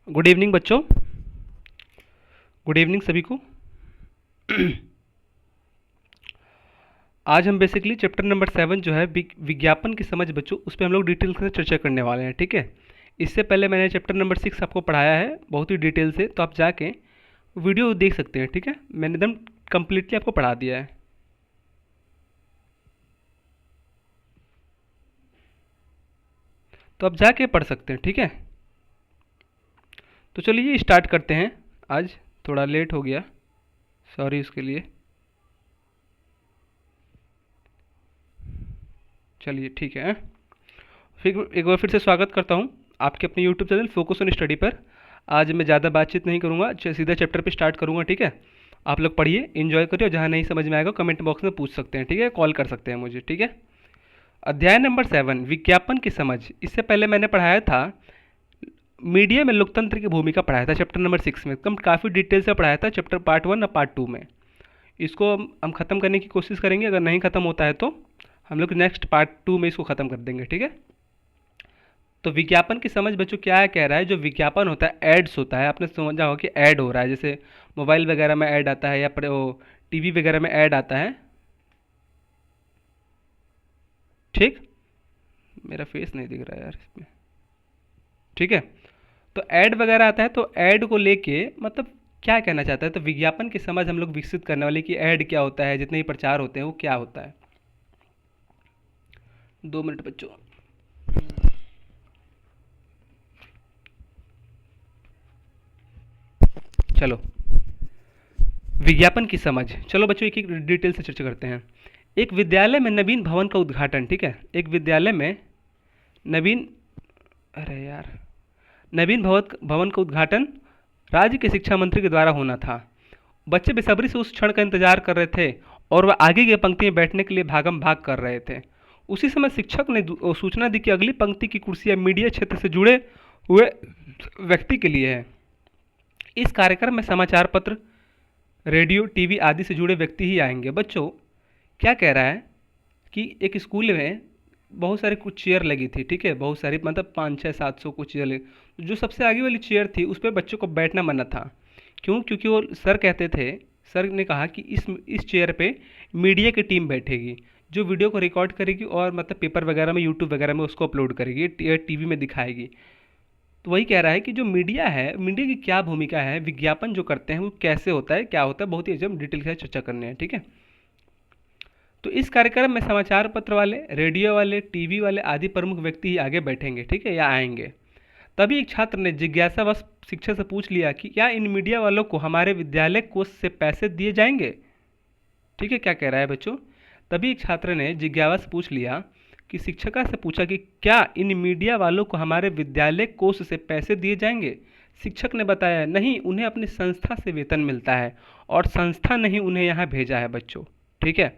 Good evening बच्चों। Good evening सभी को। आज हम बेसिकली चैप्टर नंबर 7 जो है विज्ञापन की समझ बच्चों, उस पर हम लोग डिटेल से चर्चा करने वाले हैं। ठीक है। इससे पहले मैंने चैप्टर नंबर 6 आपको पढ़ाया है बहुत ही डिटेल से, तो आप जाके वीडियो देख सकते हैं। ठीक है, मैंने एकदम कम्प्लीटली आपको पढ़ा दिया है। तो आप जाके पढ़ सकते हैं। ठीक है, तो चलिए स्टार्ट करते हैं। आज थोड़ा लेट हो गया, सॉरी उसके लिए। चलिए ठीक है, फिर एक बार फिर से स्वागत करता हूँ आपके अपने YouTube channel focus on study पर। आज मैं ज़्यादा बातचीत नहीं करूँगा, सीधा चैप्टर पे स्टार्ट करूँगा। ठीक है, आप लोग पढ़िए, एंजॉय करिए, और जहाँ नहीं समझ में आएगा कमेंट बॉक्स में पूछ सकते हैं। ठीक है, कॉल कर सकते हैं मुझे। ठीक है, अध्याय नंबर 7 विज्ञापन की समझ। इससे पहले मैंने पढ़ाया था मीडिया में लोकतंत्र की भूमिका, पढ़ाया था चैप्टर नंबर 6 में। कम काफ़ी डिटेल से पढ़ाया था चैप्टर पार्ट 1 और पार्ट 2 में। इसको हम ख़त्म करने की कोशिश करेंगे, अगर नहीं ख़त्म होता है तो हम लोग नेक्स्ट पार्ट 2 में इसको ख़त्म कर देंगे। ठीक है, तो विज्ञापन की समझ बच्चों क्या है, कह रहा है जो विज्ञापन होता है, एड्स होता है। आपने समझा होगा कि ऐड हो रहा है, जैसे मोबाइल वगैरह में ऐड आता है या टीवी वगैरह में ऐड आता है। ठीक, मेरा फेस नहीं दिख रहा है यार इसमें। ठीक है, तो ऐड वगैरह आता है, तो ऐड को लेके मतलब क्या कहना चाहता है, तो विज्ञापन की समझ हम लोग विकसित करने वाले कि ऐड क्या होता है, जितने भी प्रचार होते हैं वो क्या होता है। 2 मिनट बच्चों। चलो, विज्ञापन की समझ, चलो बच्चों एक एक डिटेल से चर्चा करते हैं। एक विद्यालय में नवीन भवन का उद्घाटन। ठीक है, एक विद्यालय में नवीन, अरे यार, नवीन भवन का उद्घाटन राज्य के शिक्षा मंत्री के द्वारा होना था। बच्चे बेसब्री से उस क्षण का इंतजार कर रहे थे और वह आगे की पंक्ति में बैठने के लिए भागम भाग कर रहे थे। उसी समय शिक्षक ने सूचना दी कि अगली पंक्ति की कुर्सियां मीडिया क्षेत्र से जुड़े हुए व्यक्ति के लिए है। इस कार्यक्रम में समाचार पत्र, रेडियो, टीवी आदि से जुड़े व्यक्ति ही आएंगे। बच्चों क्या कह रहा है कि एक स्कूल में बहुत सारी कुछ चेयर लगी थी। ठीक है, बहुत सारी, मतलब 500-600-700 कुछ चेयर लगी। जो सबसे आगे वाली चेयर थी उस पर बच्चों को बैठना मना था। क्यों? क्योंकि वो सर कहते थे, सर ने कहा कि इस चेयर पे मीडिया की टीम बैठेगी जो वीडियो को रिकॉर्ड करेगी और मतलब पेपर वगैरह में, यूट्यूब वगैरह में उसको अपलोड करेगी, टीवी में दिखाएगी। तो वही कह रहा है कि जो मीडिया है, मीडिया की क्या भूमिका है, विज्ञापन जो करते हैं वो कैसे होता है, क्या होता है, बहुत ही हम डिटेल से चर्चा करने हैं। ठीक है, तो इस कार्यक्रम में समाचार पत्र वाले, रेडियो वाले, टीवी वाले आदि प्रमुख व्यक्ति ही आगे बैठेंगे। ठीक है, या आएंगे। तभी एक छात्र ने जिज्ञासावश शिक्षक से पूछ लिया कि क्या इन मीडिया वालों को हमारे विद्यालय कोष से पैसे दिए जाएंगे। ठीक है, क्या कह रहा है बच्चों, तभी एक छात्र ने जिज्ञासावश पूछ लिया कि शिक्षिका से पूछा कि क्या इन मीडिया वालों को हमारे विद्यालय कोष से पैसे दिए जाएंगे। शिक्षक ने बताया, नहीं, उन्हें अपनी संस्था से वेतन मिलता है और संस्था ने ही उन्हें यहाँ भेजा है बच्चों। ठीक है,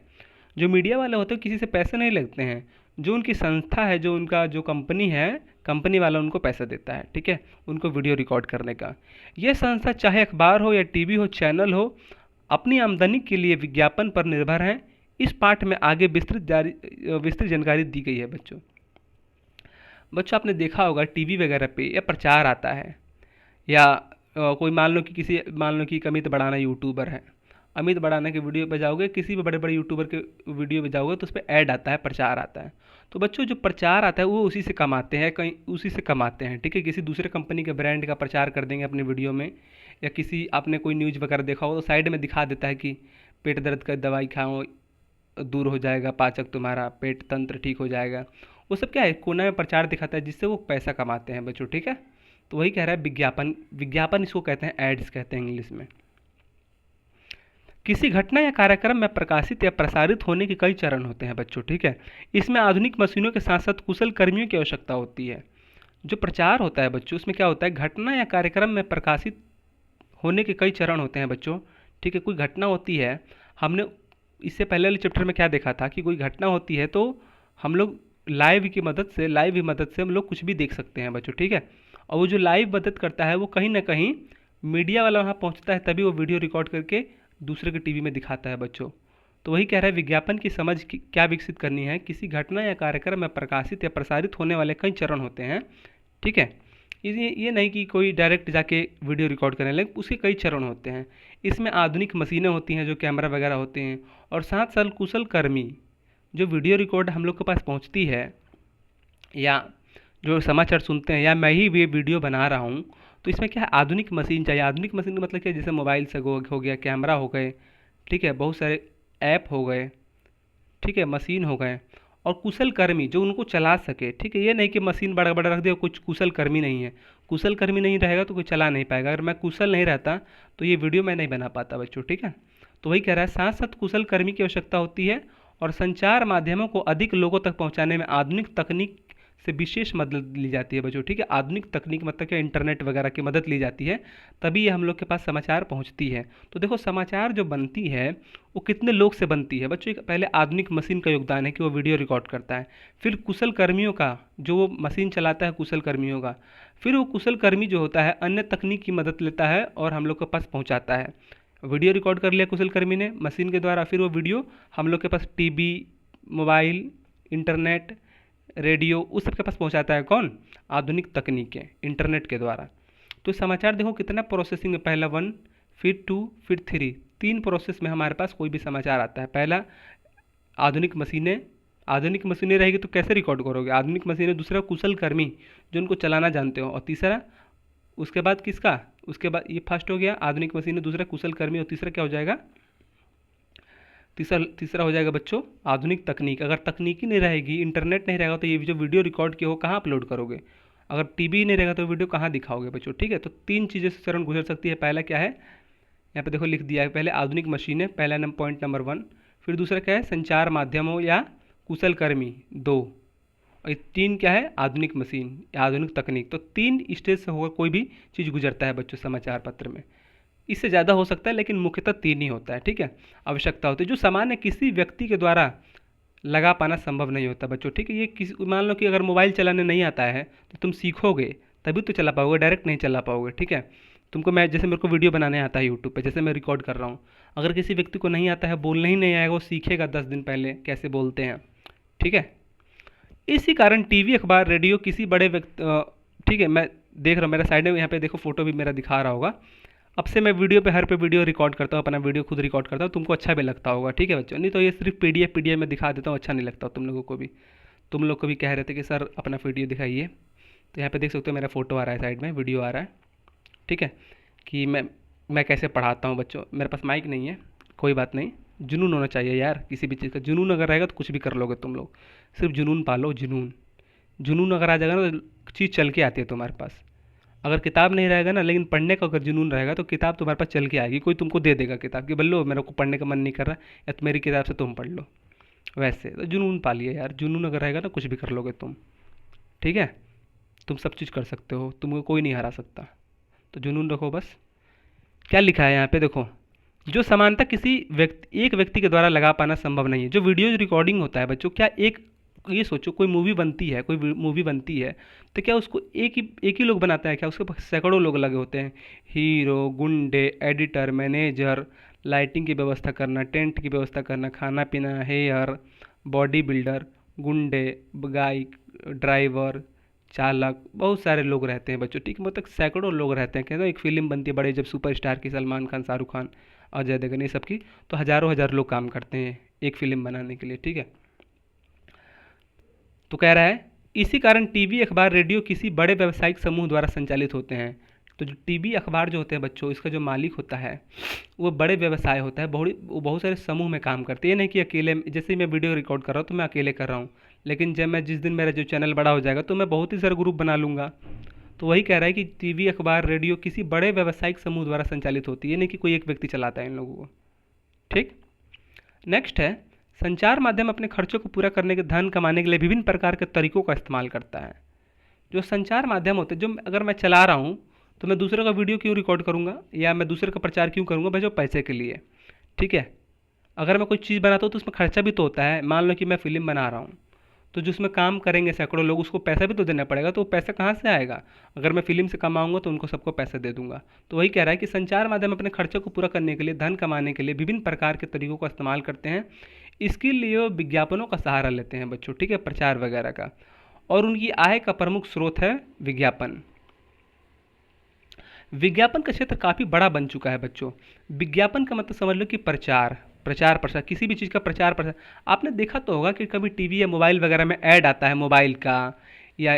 जो मीडिया वाले होते हैं किसी से पैसे नहीं लगते हैं, जो उनकी संस्था है, जो उनका जो कंपनी है, कंपनी वाला उनको पैसा देता है। ठीक है, उनको वीडियो रिकॉर्ड करने का। यह संस्था चाहे अखबार हो या टीवी हो, चैनल हो, अपनी आमदनी के लिए विज्ञापन पर निर्भर है। इस पाठ में आगे विस्तृत जानकारी दी गई है बच्चों। बच्चों आपने देखा होगा टीवी वगैरह पे या प्रचार आता है, या कोई मान लो कि एक अमित बड़ाना यूट्यूबर है, अमित बड़ाना के वीडियो पे जाओगे, किसी भी बड़े बड़े यूट्यूबर के वीडियो पे जाओगे तो उस पर ऐड आता है, प्रचार आता है। तो बच्चों जो प्रचार आता है वो उसी से कमाते हैं, कहीं उसी से कमाते हैं। ठीक है, किसी दूसरे कंपनी के ब्रांड का प्रचार कर देंगे अपने वीडियो में, या किसी, आपने कोई न्यूज़ वगैरह देखा हो तो साइड में दिखा देता है कि पेट दर्द का दवाई खाओ, दूर हो जाएगा, पाचक तुम्हारा, पेट तंत्र ठीक हो जाएगा। वो सब क्या है, कोना में प्रचार दिखाता है जिससे वो पैसा कमाते हैं बच्चों। ठीक है, तो वही कह रहा है विज्ञापन, विज्ञापन इसको कहते हैं, एड्स कहते हैं इंग्लिश में। किसी घटना या कार्यक्रम में प्रकाशित या प्रसारित होने के कई चरण होते हैं बच्चों। ठीक है, इसमें आधुनिक मशीनों के साथ साथ कुशल कर्मियों की आवश्यकता होती है। जो प्रचार होता है बच्चों, उसमें क्या होता है, घटना या कार्यक्रम में प्रकाशित होने के कई चरण होते हैं बच्चों। ठीक है, कोई घटना होती है, हमने इससे पहले वाले चैप्टर में क्या देखा था कि कोई घटना होती है तो हम लोग लाइव की मदद से हम लोग कुछ भी देख सकते हैं बच्चों। ठीक है, और वो जो लाइव मदद करता है वो कहीं ना कहीं मीडिया वाला वहाँ पहुँचता है, तभी वो वीडियो रिकॉर्ड करके दूसरे के टीवी में दिखाता है बच्चों। तो वही कह रहा है विज्ञापन की समझ क्या विकसित करनी है, किसी घटना या कार्यक्रम में प्रकाशित या प्रसारित होने वाले कई चरण होते हैं। ठीक है, ये नहीं कि कोई डायरेक्ट जाके वीडियो रिकॉर्ड करें, लेकिन उसके कई चरण होते हैं। इसमें आधुनिक मशीनें होती हैं जो कैमरा वगैरह होते हैं, और साथ साथ कुशल कर्मी जो वीडियो रिकॉर्ड हम लोग के पास पहुंचती है, या जो समाचार सुनते हैं, या मैं ही भी वीडियो बना रहा हूँ, तो इसमें क्या है, आधुनिक मशीन चाहिए। आधुनिक मशीन का मतलब क्या है, जैसे मोबाइल से हो गया, कैमरा हो गए, ठीक है, बहुत सारे ऐप हो गए, ठीक है, मशीन हो गए, और कुशल कर्मी जो उनको चला सके, ठीक है। ये नहीं कि मशीन बड़ा बड़ा रख दिया, कुछ कुशल कर्मी नहीं है। कुशल कर्मी नहीं रहेगा तो कोई चला नहीं पाएगा। अगर मैं कुशल नहीं रहता तो ये वीडियो मैं नहीं बना पाता बच्चों, ठीक है। तो वही कह रहा है, साथ साथ कुशल कर्मी की आवश्यकता होती है, और संचार माध्यमों को अधिक लोगों तक पहुंचाने में आधुनिक तकनीक से विशेष मदद ली जाती है बच्चों, ठीक है। आधुनिक तकनीक मतलब क्या, इंटरनेट वगैरह की मदद ली जाती है, तभी ये हम लोग के पास समाचार पहुंचती है। तो देखो, समाचार जो बनती है वो कितने लोग से बनती है बच्चों। पहले आधुनिक मशीन का योगदान है कि वो वीडियो रिकॉर्ड करता है, फिर कुशल कर्मियों का, जो वो मशीन चलाता है कुशल कर्मियों का, फिर वो कुशल कर्मी जो होता है अन्य तकनीक की मदद लेता है और हम लोग के पास पहुंचाता है। वीडियो रिकॉर्ड कर लिया कुशल कर्मी ने मशीन के द्वारा, फिर वो वीडियो हम लोग के पास टीवी, मोबाइल, इंटरनेट, रेडियो, उस सब के पास पहुंचाता है कौन, आधुनिक तकनीकें, इंटरनेट के द्वारा। तो समाचार देखो कितना प्रोसेसिंग है, पहला 1, फिर 2, फिर 3, 3 प्रोसेस में हमारे पास कोई भी समाचार आता है। पहला आधुनिक मशीनें, आधुनिक मशीनें रहेगी तो कैसे रिकॉर्ड करोगे, आधुनिक मशीनें। दूसरा कुशल कर्मी जो उनको चलाना जानते हो, और तीसरा उसके बाद किसका, उसके बाद ये फर्स्ट हो गया आधुनिक मशीनें, दूसरा कुशल कर्मी, और तीसरा क्या हो जाएगा, तीसरा तीसरा हो जाएगा बच्चों आधुनिक तकनीक। अगर तकनीकी नहीं रहेगी, इंटरनेट नहीं रहेगा, तो ये जो वीडियो रिकॉर्ड किया हो कहाँ अपलोड करोगे। अगर टीवी नहीं रहेगा तो वीडियो कहाँ दिखाओगे बच्चों, ठीक है। तो 3 चीज़ें से चरण गुजर सकती है। पहला क्या है, यहाँ पे देखो लिख दिया है, पहले आधुनिक मशीनें, पहला पॉइंट नंबर 1, फिर दूसरा क्या है, संचार माध्यमों या कुशल कर्मी 2, और 3 क्या है, आधुनिक मशीन, आधुनिक तकनीक। तो 3 स्टेज से होकर कोई भी चीज़ गुजरता है बच्चों समाचार पत्र में। इससे ज़्यादा हो सकता है, लेकिन मुख्यतः 3 ही होता है, ठीक है। आवश्यकता होती है जो सामान्य किसी व्यक्ति के द्वारा लगा पाना संभव नहीं होता बच्चों, ठीक है। ये किसी, मान लो कि अगर मोबाइल चलाने नहीं आता है तो तुम सीखोगे तभी तो चला पाओगे, डायरेक्ट नहीं चला पाओगे, ठीक है। तुमको, मैं जैसे मेरे को वीडियो बनाने आता है यूट्यूब पे, जैसे मैं रिकॉर्ड कर रहा हूँ, अगर किसी व्यक्ति को नहीं आता है, बोलना ही नहीं आएगा, वो सीखेगा 10 दिन पहले कैसे बोलते हैं, ठीक है। इसी कारण टीवी, अखबार, रेडियो किसी बड़े व्यक्ति, ठीक है, मैं देख रहा हूँ मेरा साइड में, यहाँ पे देखो फोटो भी मेरा दिखा रहा होगा। अब से मैं वीडियो पे हर पे वीडियो रिकॉर्ड करता हूँ, अपना वीडियो खुद रिकॉर्ड करता हूँ, तुमको अच्छा भी लगता होगा, ठीक है बच्चों। नहीं तो ये सिर्फ पीडीएफ में दिखा देता हूँ, अच्छा नहीं लगता तुम लोगों को भी। तुम लोग को भी कह रहे थे कि सर अपना वीडियो दिखाइए, तो यहाँ पे देख सकते हो मेरा फोटो आ रहा है, साइड में वीडियो आ रहा है, ठीक है। कि मैं कैसे पढ़ाता हूँ बच्चों। मेरे पास माइक नहीं है, कोई बात नहीं, जुनून होना चाहिए यार, किसी भी चीज़ का जुनून अगर रहेगा तो कुछ भी कर लोगे तुम लोग। सिर्फ जुनून पालो, जुनून, जुनून अगर आ जाएगा ना तो चीज़ चल के आती है तुम्हारे पास। अगर किताब नहीं रहेगा ना, लेकिन पढ़ने का अगर जुनून रहेगा तो किताब तुम्हारे पास चल के आएगी। कोई तुमको दे देगा किताब कि बल्लो मेरे को पढ़ने का मन नहीं कर रहा, या तो मेरी किताब से तुम पढ़ लो। वैसे तो जुनून पालिए यार, जुनून अगर रहेगा ना कुछ भी कर लोगे तुम, ठीक है। तुम सब चीज़ कर सकते हो, तुमको कोई नहीं हरा सकता, तो जुनून रखो बस। क्या लिखा है यहाँ पे देखो, जो समानता किसी व्यक्ति, एक व्यक्ति के द्वारा लगा पाना संभव नहीं है। जो वीडियो रिकॉर्डिंग होता है बच्चों, क्या एक, ये सोचो कोई मूवी बनती है, कोई मूवी बनती है, तो क्या उसको एक ही लोग बनाता है क्या, उसके पास सैकड़ों लोग लगे होते हैं। हीरो, गुंडे, एडिटर, मैनेजर, लाइटिंग की व्यवस्था करना, टेंट की व्यवस्था करना, खाना पीना, हेयर, बॉडी बिल्डर, गुंडे, गाइड, ड्राइवर, चालक, बहुत सारे लोग रहते हैं बच्चों, ठीक है। मतलब सैकड़ों लोग रहते हैं। कहते हैं एक फिल्म बनती है बड़े, जब सुपरस्टार की, सलमान खान, शाहरुख खान, अजय देवगन, ये सब की, तो हज़ारों हज़ार लोग काम करते हैं एक फिल्म बनाने के लिए, ठीक है। तो कह रहा है, इसी कारण टीवी, अखबार, रेडियो किसी बड़े व्यावसायिक समूह द्वारा संचालित होते हैं। तो जो टीवी, अखबार जो होते हैं बच्चों, इसका जो मालिक होता है वो बड़े व्यवसाय होता है, वो बहुत सारे समूह में काम करते हैं। ये नहीं कि अकेले, जैसे मैं वीडियो रिकॉर्ड कर रहा हूँ तो मैं अकेले कर रहा हूँ, लेकिन जब मैं, जिस दिन मेरा जो चैनल बड़ा हो जाएगा तो मैं बहुत ही सारे ग्रुप बना लूँगा। तो वही कह रहा है कि टीवी, अखबार, रेडियो किसी बड़े व्यावसायिक समूह द्वारा संचालित होती है, ये नहीं कि कोई एक व्यक्ति चलाता है इन लोगों को, ठीक। नेक्स्ट है, संचार माध्यम अपने खर्चों को पूरा करने के, धन कमाने के लिए विभिन्न प्रकार के तरीकों का इस्तेमाल करता है। जो संचार माध्यम होते हैं, जो अगर मैं चला रहा हूँ तो मैं दूसरे का वीडियो क्यों रिकॉर्ड करूँगा, या मैं दूसरे का प्रचार क्यों करूँगा भाई, जो पैसे के लिए, ठीक है। अगर मैं कोई चीज़ बनाता हूँ तो उसमें खर्चा भी तो होता है। मान लो कि मैं फ़िल्म बना रहा हूँ, तो जिसमें काम करेंगे सैकड़ों लोग, उसको पैसा भी तो देना पड़ेगा, तो वो पैसा कहाँ से आएगा। अगर मैं फिल्म से कमाऊंगा तो उनको सबको पैसे दे दूंगा। तो वही कह रहा है कि संचार माध्यम अपने खर्चों को पूरा करने के लिए, धन कमाने के लिए विभिन्न प्रकार के तरीकों का इस्तेमाल करते हैं। इसके लिए वो विज्ञापनों का सहारा लेते हैं बच्चों, ठीक है, प्रचार वगैरह का। और उनकी आय का प्रमुख स्रोत है विज्ञापन। विज्ञापन का क्षेत्र काफ़ी बड़ा बन चुका है बच्चों। विज्ञापन का मतलब समझ लो कि प्रचार प्रचार प्रसार, किसी भी चीज़ का प्रचार प्रसार। आपने देखा तो होगा कि कभी टीवी या मोबाइल वगैरह में ऐड आता है मोबाइल का, या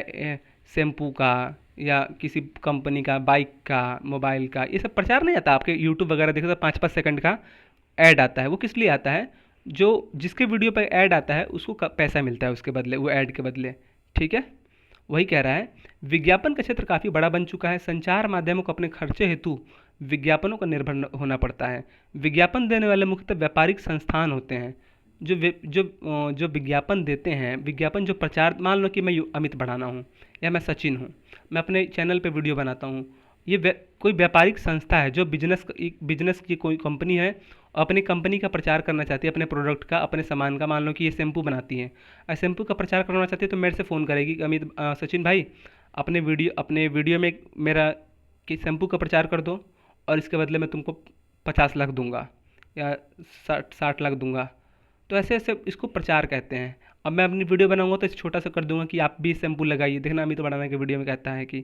शैम्पू का, या किसी कंपनी का, बाइक का, मोबाइल का, ये सब प्रचार नहीं आता। आपके यूट्यूब वगैरह देखो तो 5-5 सेकंड का ऐड आता है। वो किस लिए आता है? जो जिसके वीडियो पर ऐड आता है उसको पैसा मिलता है उसके बदले, वो ऐड के बदले। ठीक है, वही कह रहा है। विज्ञापन का क्षेत्र काफ़ी बड़ा बन चुका है। संचार माध्यमों को अपने खर्चे हेतु विज्ञापनों का निर्भर होना पड़ता है। विज्ञापन देने वाले मुख्यतः व्यापारिक संस्थान होते हैं। जो विज्ञापन देते हैं, विज्ञापन जो प्रचार, मान लो कि मैं अमित बढ़ाना हूँ या मैं सचिन हूँ, मैं अपने चैनल पे वीडियो बनाता हूँ। ये कोई व्यापारिक संस्था है जो बिजनेस की कोई कंपनी है, अपनी कंपनी का प्रचार करना चाहती है, अपने प्रोडक्ट का, अपने सामान का। मान लो कि ये शैम्पू बनाती है और शैम्पू का प्रचार करना चाहती है, तो मेरे से फ़ोन करेगी कि अमित, सचिन भाई अपने वीडियो में मेरा कि शैम्पू का प्रचार कर दो, और इसके बदले मैं तुमको 50 लाख दूंगा या 60 लाख दूंगा। तो ऐसे ऐसे इसको प्रचार कहते हैं। अब मैं अपनी वीडियो बनाऊंगा तो इसे छोटा सा कर दूंगा कि आप भी शैम्पू लगाइए। देखना अमित बढ़ाने के वीडियो में कहता है कि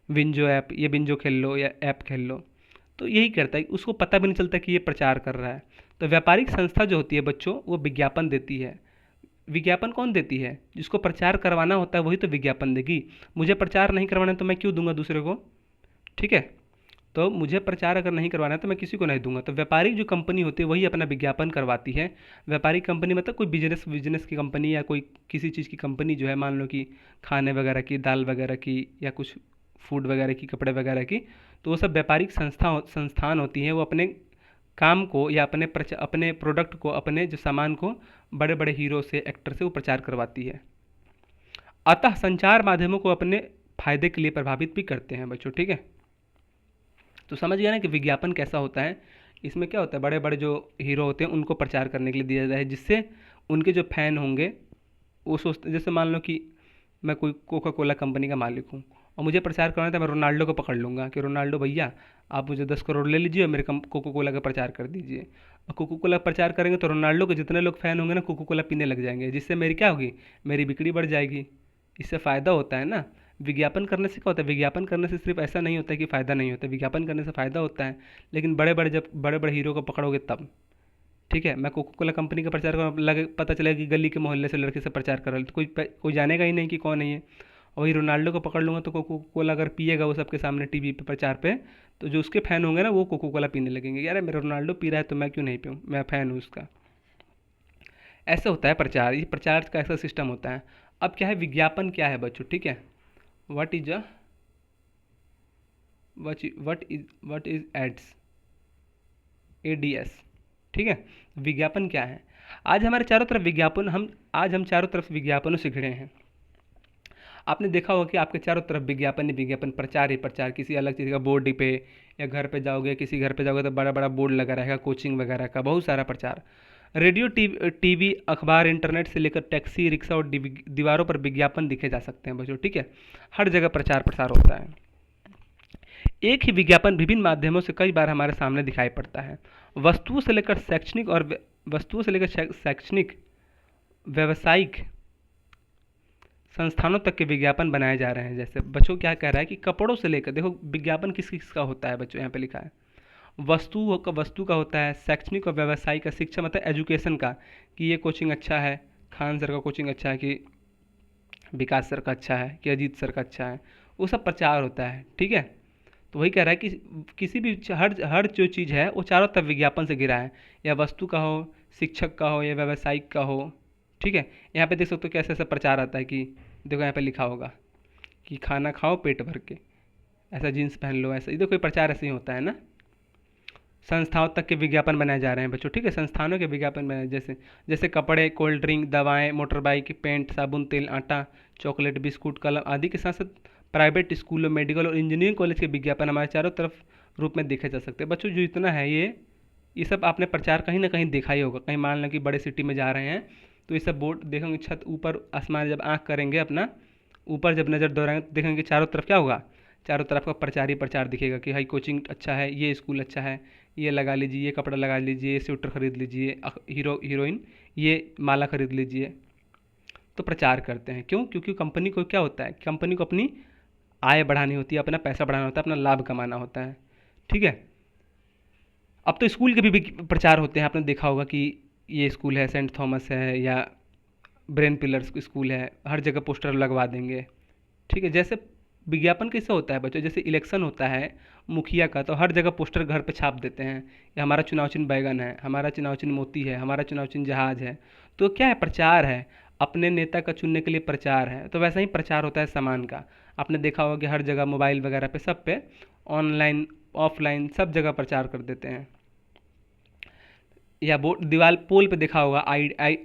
विंजो ऐप, ये विंजो खेल लो या ऐप खेल लो। तो यही करता है, उसको पता भी नहीं चलता कि ये प्रचार कर रहा है। तो व्यापारिक संस्था जो होती है बच्चों, वो विज्ञापन देती है। विज्ञापन कौन देती है? जिसको प्रचार करवाना होता है वही तो विज्ञापन देगी। मुझे प्रचार नहीं करवाना है तो मैं क्यों दूंगा दूसरे को? ठीक है, तो मुझे प्रचार अगर नहीं करवाना है तो मैं किसी को नहीं दूंगा। तो व्यापारिक जो कंपनी होती है वही अपना विज्ञापन करवाती है। व्यापारिक कंपनी मतलब कोई बिजनेस की कंपनी, या कोई किसी चीज़ की कंपनी जो है, मान लो कि खाने वगैरह की, दाल वगैरह की, या कुछ फूड वगैरह की, कपड़े वगैरह की। तो वो सब व्यापारिक संस्थान होती हैं। वो अपने काम को या अपने प्रोडक्ट को, अपने जो सामान को बड़े बड़े हीरो से, एक्टर से वो प्रचार करवाती है। अतः संचार माध्यमों को अपने फायदे के लिए प्रभावित भी करते हैं बच्चों। ठीक है, तो समझ गया ना कि विज्ञापन कैसा होता है। इसमें क्या होता है, बड़े बड़े जो हीरो होते हैं उनको प्रचार करने के लिए दिया जाता है, जिससे उनके जो फैन होंगे वो सोचते, जैसे मान लो कि मैं कोई कोका कोला कंपनी का मालिक हूँ और मुझे प्रचार करना था, मैं रोनाल्डो को पकड़ लूँगा कि रोनाल्डो भैया आप मुझे 10 करोड़ ले लीजिए और मेरे कोका कोला का प्रचार कर दीजिए। और कोका कोला प्रचार करेंगे तो रोनाल्डो के जितने लोग फ़ैन होंगे ना, कोका कोला पीने लग जाएंगे, जिससे मेरी क्या होगी, मेरी बिक्री बढ़ जाएगी। इससे फ़ायदा होता है ना। विज्ञापन करने से क्या होता है, विज्ञापन करने से सिर्फ ऐसा नहीं होता है कि फ़ायदा नहीं होता, विज्ञापन करने से फ़ायदा होता है। लेकिन जब बड़े बड़े हीरो को पकड़ोगे तब। ठीक है, मैं कोका कोला कंपनी का प्रचार कर लगे, पता चलेगा कि गली के मोहल्ले से लड़के से प्रचार कर रहा है, तो कोई जानेगा ही नहीं कि कौन है ये। और वही रोनाल्डो को पकड़ लूँगा तो कोका कोला अगर पिएगा वो सबके सामने टीवी पे प्रचार पे, तो जो उसके फ़ैन होंगे ना वो कोका कोला पीने लगेंगे। यार मेरा रोनाल्डो पी रहा है तो मैं क्यों नहीं पीऊँ, मैं फ़ैन हूँ उसका। ऐसा होता है प्रचार, ये प्रचार का ऐसा सिस्टम होता है। अब क्या है, विज्ञापन क्या है बच्चों? ठीक है, what is a what is ads, ADS. ठीक है, विज्ञापन क्या है? आज हम चारों तरफ विज्ञापनों से घिरे हैं। आपने देखा होगा कि आपके चारों तरफ विज्ञापन ही विज्ञापन, प्रचार ही प्रचार। किसी अलग चीज़ का बोर्ड पे, या घर पे जाओगे, किसी घर पे जाओगे तो बड़ा बड़ा बोर्ड लगा रहेगा कोचिंग वगैरह का, बहुत सारा प्रचार। रेडियो, टीवी, अखबार, इंटरनेट से लेकर टैक्सी, रिक्शा और दीवारों पर विज्ञापन दिखे जा सकते हैं बच्चों। ठीक है, हर जगह प्रचार प्रसार होता है। एक ही विज्ञापन विभिन्न माध्यमों से कई बार हमारे सामने दिखाई पड़ता है। वस्तुओं से लेकर शैक्षणिक और व्यावसायिक संस्थानों तक के विज्ञापन बनाए जा रहे हैं। जैसे बच्चों क्या कह रहा है कि कपड़ों से लेकर, देखो विज्ञापन किस किस का होता है बच्चों, यहाँ पे लिखा है। वस्तु का होता है, शैक्षणिक और व्यवसायिक का, शिक्षा मतलब एजुकेशन का, कि ये कोचिंग अच्छा है, खान सर का कोचिंग अच्छा है, कि विकास सर का अच्छा है, कि अजीत सर का अच्छा है, वो सब प्रचार होता है। ठीक है, तो वही कह रहा है कि किसी भी हर जो चीज़ है वो चारों तरफ विज्ञापन से घिरा है, या वस्तु का हो, शिक्षक का हो, या व्यावसायिक का हो। ठीक है, यहाँ पे देख सकते हो कैसे ऐसा प्रचार आता है कि देखो यहाँ पे लिखा होगा कि खाना खाओ पेट भर के, ऐसा जीन्स पहन लो, ऐसा। ये देखो, कोई प्रचार ऐसे ही होता है ना। संस्थाओं तक के विज्ञापन बनाए जा रहे हैं बच्चों। ठीक है, संस्थानों के विज्ञापन बनाए, जैसे जैसे कपड़े, कोल्ड ड्रिंक, दवाएं, मोटर बाइक, पेंट, साबुन, तेल, आटा, चॉकलेट, बिस्कुट, कलम आदि के साथ साथ प्राइवेट स्कूलों, मेडिकल और इंजीनियरिंग कॉलेज के विज्ञापन हमारे चारों तरफ रूप में देखे जा सकते हैं बच्चों। जो इतना है ये सब आपने प्रचार कहीं ना कहीं देखा ही होगा। कहीं मान लो कि बड़े सिटी में जा रहे हैं तो ये सब बोर्ड देखेंगे, छत ऊपर आसमान, जब आँख करेंगे अपना ऊपर, जब नज़र दौड़ाएंगे तो देखेंगे कि चारों तरफ क्या होगा, चारों तरफ का प्रचार ही प्रचार दिखेगा कि हाई कोचिंग अच्छा है, ये स्कूल अच्छा है, ये लगा लीजिए, ये कपड़ा लगा लीजिए, ये स्वेटर खरीद लीजिए, हीरोइन ये माला खरीद लीजिए। तो प्रचार करते हैं, क्यों? क्योंकि कंपनी को क्या होता है, कंपनी को अपनी आय बढ़ानी होती है, अपना पैसा बढ़ाना होता है, अपना लाभ कमाना होता है। ठीक है। अब तो स्कूल के भी प्रचार होते हैं, आपने देखा होगा कि ये स्कूल है, सेंट थॉमस है या ब्रेन पिलर्स स्कूल है, हर जगह पोस्टर लगवा देंगे। ठीक है। जैसे विज्ञापन कैसे होता है बच्चों, जैसे इलेक्शन होता है मुखिया का, तो हर जगह पोस्टर घर पे छाप देते हैं कि हमारा चुनाव चिन्ह बैगन है, हमारा चुनाव चिन्ह मोती है, हमारा चुनाव चिन्ह जहाज है। तो क्या है, प्रचार है, अपने नेता का चुनने के लिए प्रचार है। तो वैसा ही प्रचार होता है सामान का। आपने देखा होगा कि हर जगह मोबाइल वगैरह पे, सब पे, ऑनलाइन ऑफलाइन सब जगह प्रचार कर देते हैं। या बोर्ड दीवार पोल पे देखा होगा,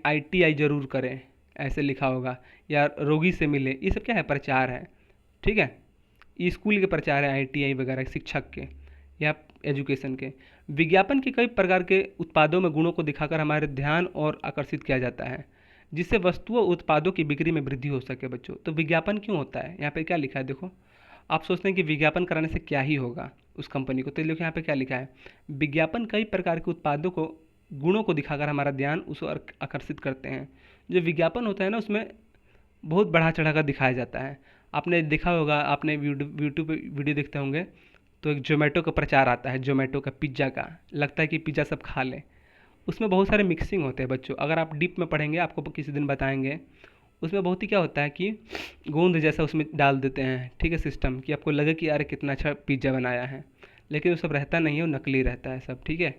ITI जरूर करें, ऐसे लिखा होगा, या रोगी से मिले, ये सब क्या है, प्रचार है। ठीक है। ये स्कूल के प्रचार है, ITI वगैरह शिक्षक के या एजुकेशन के। विज्ञापन के कई प्रकार के उत्पादों में गुणों को दिखाकर हमारे ध्यान और आकर्षित किया जाता है, जिससे वस्तुओं उत्पादों की बिक्री में वृद्धि हो सके बच्चों। तो विज्ञापन क्यों होता है, यहाँ पे क्या लिखा है देखो। आप सोचते हैं कि विज्ञापन कराने से क्या ही होगा उस कंपनी को, तो देखो यहाँ पे क्या लिखा है। विज्ञापन कई प्रकार के उत्पादों को गुणों को दिखाकर हमारा ध्यान उस ओर आकर्षित करते हैं। जो विज्ञापन होता है ना, उसमें बहुत बढ़ा चढ़ा कर दिखाया जाता है। आपने देखा होगा, आपने यूट्यूब पे वीडियो देखते होंगे, तो एक जोमेटो का प्रचार आता है, जोमेटो का पिज्ज़ा का, लगता है कि पिज़्ज़ा सब खा लें। उसमें बहुत सारे मिक्सिंग होते हैं बच्चों, अगर आप डीप में पढ़ेंगे, आपको किसी दिन बताएंगे। उसमें बहुत ही क्या होता है कि गोंद जैसा उसमें डाल देते हैं, ठीक है, सिस्टम, कि आपको लगे कि यार कितना अच्छा पिज़्ज़ा बनाया है, लेकिन वो सब रहता नहीं है, वो नकली रहता है सब। ठीक है।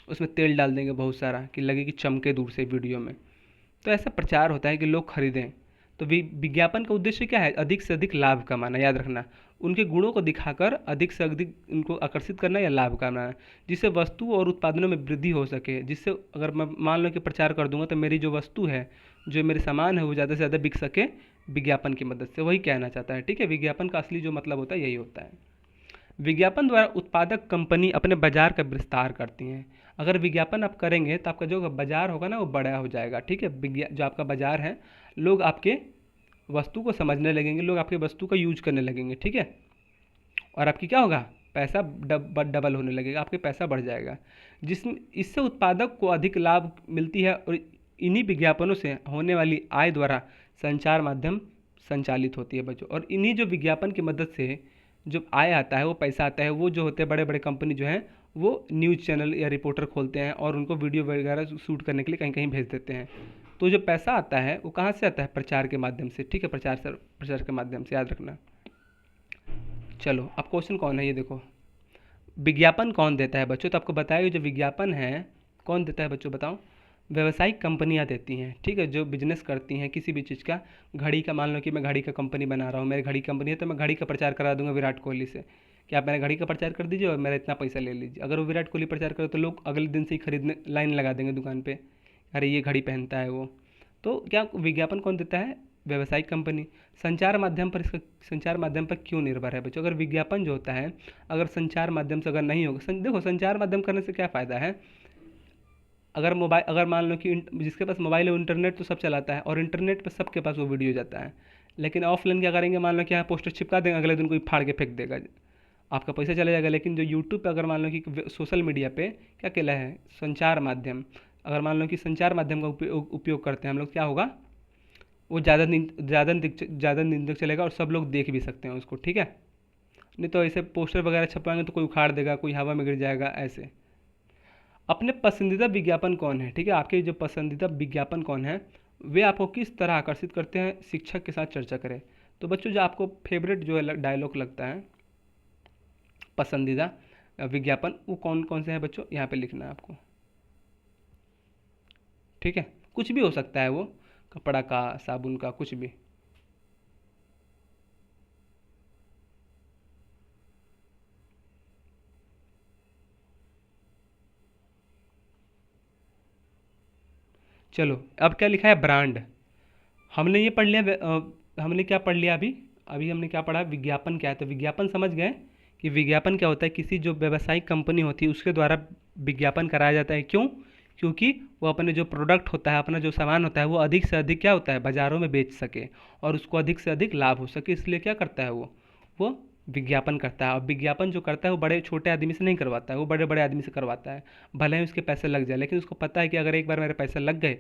उसमें तेल डाल देंगे बहुत सारा कि लगे कि चमके दूर से वीडियो में। तो ऐसा प्रचार होता है कि लोग खरीदें। तो विज्ञापन का उद्देश्य क्या है, अधिक से अधिक लाभ कमाना, याद रखना। उनके गुणों को दिखाकर अधिक से अधिक उनको आकर्षित करना या लाभ कमाना, जिससे वस्तु और उत्पादनों में वृद्धि हो सके। जिससे अगर मैं मान लो कि प्रचार कर दूंगा, तो मेरी जो वस्तु है, जो मेरे सामान है, वो ज़्यादा से ज़्यादा बिक सके विज्ञापन की मदद से। वही कहना चाहता है। ठीक है। विज्ञापन का असली जो मतलब होता है यही होता है। विज्ञापन द्वारा उत्पादक कंपनी अपने बाजार का विस्तार करती हैं। अगर विज्ञापन आप करेंगे तो आपका जो बाजार होगा ना, वो बड़ा हो जाएगा। ठीक है। जो आपका बाजार है, लोग आपके वस्तु को समझने लगेंगे, लोग आपके वस्तु का यूज करने लगेंगे। ठीक है। और आपकी क्या होगा, पैसा डबल होने लगेगा, आपके पैसा बढ़ जाएगा, जिसमें इससे उत्पादक को अधिक लाभ मिलती है। और इन्हीं विज्ञापनों से होने वाली आय द्वारा संचार माध्यम संचालित होती है बच्चों। और इन्हीं जो विज्ञापन की मदद से जो आय आता है, वो पैसा आता है, वो जो होते हैं बड़े बड़े कंपनी जो हैं, वो न्यूज़ चैनल या रिपोर्टर खोलते हैं और उनको वीडियो वगैरह शूट करने के लिए कहीं कहीं भेज देते हैं। तो जो पैसा आता है वो कहाँ से आता है, प्रचार के माध्यम से। ठीक है। प्रचार के माध्यम से, याद रखना। चलो, अब क्वेश्चन कौन है ये देखो। विज्ञापन कौन देता है बच्चों, तो आपको बताया जो विज्ञापन है कौन देता है बच्चों, बताओ। व्यावसायिक कंपनियां देती हैं। ठीक है। जो बिजनेस करती हैं किसी भी चीज़ का, घड़ी का, मान लो कि मैं घड़ी का कंपनी बना रहा हूँ, मेरी घड़ी कंपनी है, तो मैं घड़ी का प्रचार करा दूंगा विराट कोहली से कि आप मेरे घड़ी का प्रचार कर दीजिए और मेरा इतना पैसा ले लीजिए। अगर वो विराट कोहली प्रचार करे तो लोग अगले दिन से ही खरीदने लाइन लगा देंगे दुकान पे, अरे ये घड़ी पहनता है वो। तो क्या विज्ञापन कौन देता है, व्यावसायिक कंपनी। संचार माध्यम पर, इसका संचार माध्यम पर क्यों निर्भर है बच्चों, अगर विज्ञापन जो होता है, अगर संचार माध्यम से अगर नहीं होगा, देखो संचार माध्यम करने से क्या फ़ायदा है। अगर मोबाइल, अगर मान लो कि जिसके पास मोबाइल है, इंटरनेट तो सब चलाता है, और इंटरनेट पर सबके पास वो वीडियो जाता है। लेकिन ऑफलाइन क्या करेंगे, मान लो कि यहाँ पोस्टर चिपका देंगे, अगले दिन कोई फाड़ के फेंक देगा, आपका पैसा चला जाएगा। लेकिन जो यूट्यूब पे, अगर मान लो कि सोशल मीडिया पे क्या कहला है, संचार माध्यम, अगर मान लो कि संचार माध्यम का उपयोग करते हैं हम लोग, क्या होगा, वो ज़्यादा दिन तक चलेगा और सब लोग देख भी सकते हैं उसको। ठीक है। नहीं तो ऐसे पोस्टर वगैरह छपवाएंगे तो कोई उखाड़ देगा, कोई हवा में गिर जाएगा ऐसे। अपने पसंदीदा विज्ञापन कौन है, ठीक है, आपके जो पसंदीदा विज्ञापन कौन है, वे आपको किस तरह आकर्षित करते हैं, शिक्षक के साथ चर्चा करें। तो बच्चों, जो आपको फेवरेट जो है डायलॉग लगता है, पसंदीदा विज्ञापन, वो कौन कौन से हैं बच्चों, यहाँ पे लिखना है आपको। ठीक है। कुछ भी हो सकता है वो, कपड़ा का, साबुन का, कुछ भी। चलो, अब क्या लिखा है, ब्रांड। हमने ये पढ़ लिया, हमने क्या पढ़ लिया अभी, अभी हमने क्या पढ़ा, विज्ञापन क्या है। तो विज्ञापन समझ गए कि विज्ञापन क्या होता है, किसी जो व्यावसायिक कंपनी होती है उसके द्वारा विज्ञापन कराया जाता है। क्यों, क्योंकि वो अपने जो प्रोडक्ट होता है, अपना जो सामान होता है, वो अधिक से अधिक क्या होता है, बाज़ारों में बेच सके और उसको अधिक से अधिक लाभ हो सके, इसलिए क्या करता है वो विज्ञापन करता है। और विज्ञापन जो करता है वो बड़े छोटे आदमी से नहीं करवाता है, वो बड़े बड़े आदमी से करवाता है। भले ही उसके पैसे लग जाए, लेकिन उसको पता है कि अगर एक बार मेरे पैसे लग गए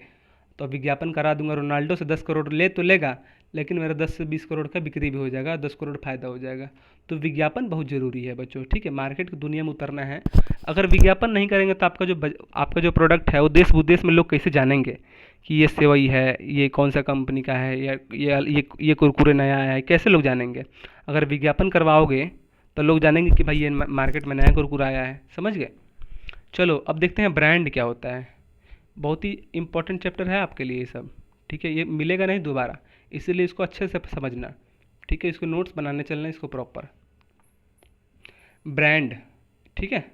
तो विज्ञापन करा दूंगा, रोनाल्डो से 10 करोड़ ले तो लेगा, लेकिन मेरा 10 से 20 करोड़ का बिक्री भी हो जाएगा, 10 करोड़ फायदा हो जाएगा। तो विज्ञापन बहुत ज़रूरी है बच्चों, ठीक है, मार्केट की दुनिया में उतरना है। अगर विज्ञापन नहीं करेंगे तो आपका जो प्रोडक्ट है वो देश विदेश में लोग कैसे जानेंगे कि ये सेवई है, ये कौन सा कंपनी का है, या ये कुरकुरे नया आया है, कैसे लोग जानेंगे? अगर विज्ञापन करवाओगे तो लोग जानेंगे कि भाई ये मार्केट में नया कुरकुरा आया है। समझ गए? चलो अब देखते हैं ब्रांड क्या होता है। बहुत ही इंपॉर्टेंट चैप्टर है आपके लिए ये सब, ठीक है, ये मिलेगा नहीं दोबारा, इसीलिए इसको अच्छे से समझना, ठीक है, इसको नोट्स बनाने चलना इसको प्रॉपर। ब्रांड, ठीक है,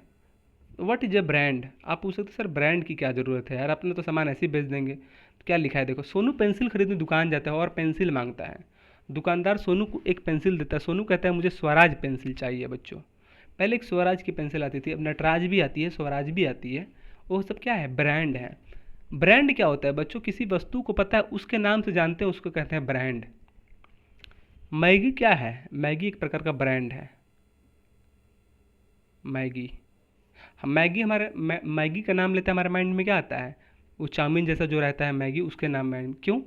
व्हाट इज अ ब्रांड? आप पूछ सकते सर ब्रांड की क्या ज़रूरत है यार, अपने तो सामान ऐसे ही बेच देंगे। तो क्या लिखा है देखो, सोनू पेंसिल खरीदने दुकान जाता है और पेंसिल मांगता है। दुकानदार सोनू को एक पेंसिल देता है, सोनू कहता है मुझे स्वराज पेंसिल चाहिए बच्चों। पहले एक स्वराज की पेंसिल आती थी, अब नटराज भी आती है, स्वराज भी आती है। वो सब क्या है? ब्रांड है। ब्रांड क्या होता है बच्चों? किसी वस्तु को पता है, उसके नाम से जानते हैं, उसको कहते हैं ब्रांड। मैगी क्या है? मैगी एक प्रकार का ब्रांड है। मैगी, हम मैगी मैगी का नाम लेते हैं, हमारे माइंड में क्या आता है? वो चाउमीन जैसा जो रहता है मैगी, उसके नाम में क्यों?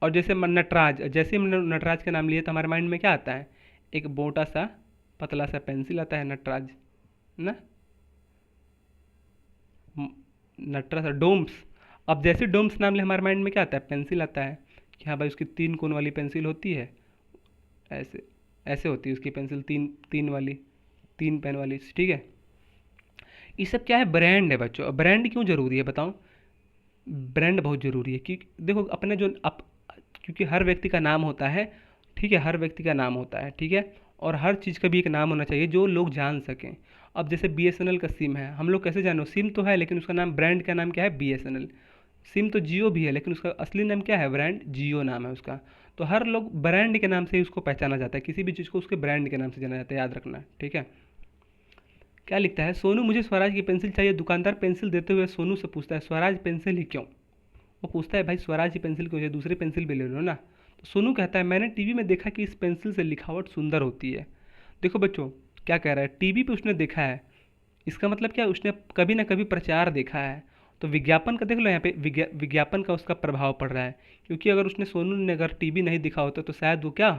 और जैसे नटराज, जैसे हमने नटराज का नाम लिया तो हमारे माइंड में क्या आता है? एक मोटा सा पतला सा पेंसिल आता है, नटराज ना, नटराज डोम्स। अब जैसे डोम्स नाम ले हमारे माइंड में क्या आता है? पेंसिल आता है कि हाँ भाई उसकी 3 कोण वाली पेंसिल होती है, ऐसे ऐसे होती है उसकी पेंसिल, तीन तीन वाली, 3 पेन वाली, ठीक है। ये सब क्या है? ब्रांड है बच्चों। अब ब्रांड क्यों जरूरी है बताओ? ब्रांड बहुत ज़रूरी है कि देखो अपने जो क्योंकि हर व्यक्ति का नाम होता है, ठीक है, हर व्यक्ति का नाम होता है, ठीक है, और हर चीज़ का भी एक नाम होना चाहिए जो लोग जान सकें। अब जैसे बीएसएनएल का सिम है, हम लोग कैसे जानो? सिम तो है लेकिन उसका नाम, ब्रांड का नाम क्या है? बीएसएनएल। सिम तो जियो भी है लेकिन उसका असली नाम क्या है? ब्रांड जियो नाम है उसका। तो हर लोग ब्रांड के नाम से ही उसको पहचाना जाता है, किसी भी चीज़ को उसके ब्रांड के नाम से जाना जाता है, याद रखना, ठीक है। क्या लिखता है? सोनू मुझे स्वराज की पेंसिल चाहिए। दुकानदार पेंसिल देते हुए सोनू से पूछता है स्वराज पेंसिल ही क्यों? वो पूछता है भाई स्वराज की पेंसिल क्यों चाहिए, दूसरी पेंसिल भी ले लो ना। तो सोनू कहता है मैंने टीवी में देखा कि इस पेंसिल से लिखावट सुंदर होती है। देखो बच्चों क्या कह रहा है, टीवी पे उसने देखा है, इसका मतलब क्या है? उसने कभी ना कभी प्रचार देखा है। तो विज्ञापन का देख लो यहाँ पे, विज्ञापन का उसका प्रभाव पड़ रहा है, क्योंकि अगर उसने, सोनू ने अगर टीवी नहीं दिखा होता तो शायद वो क्या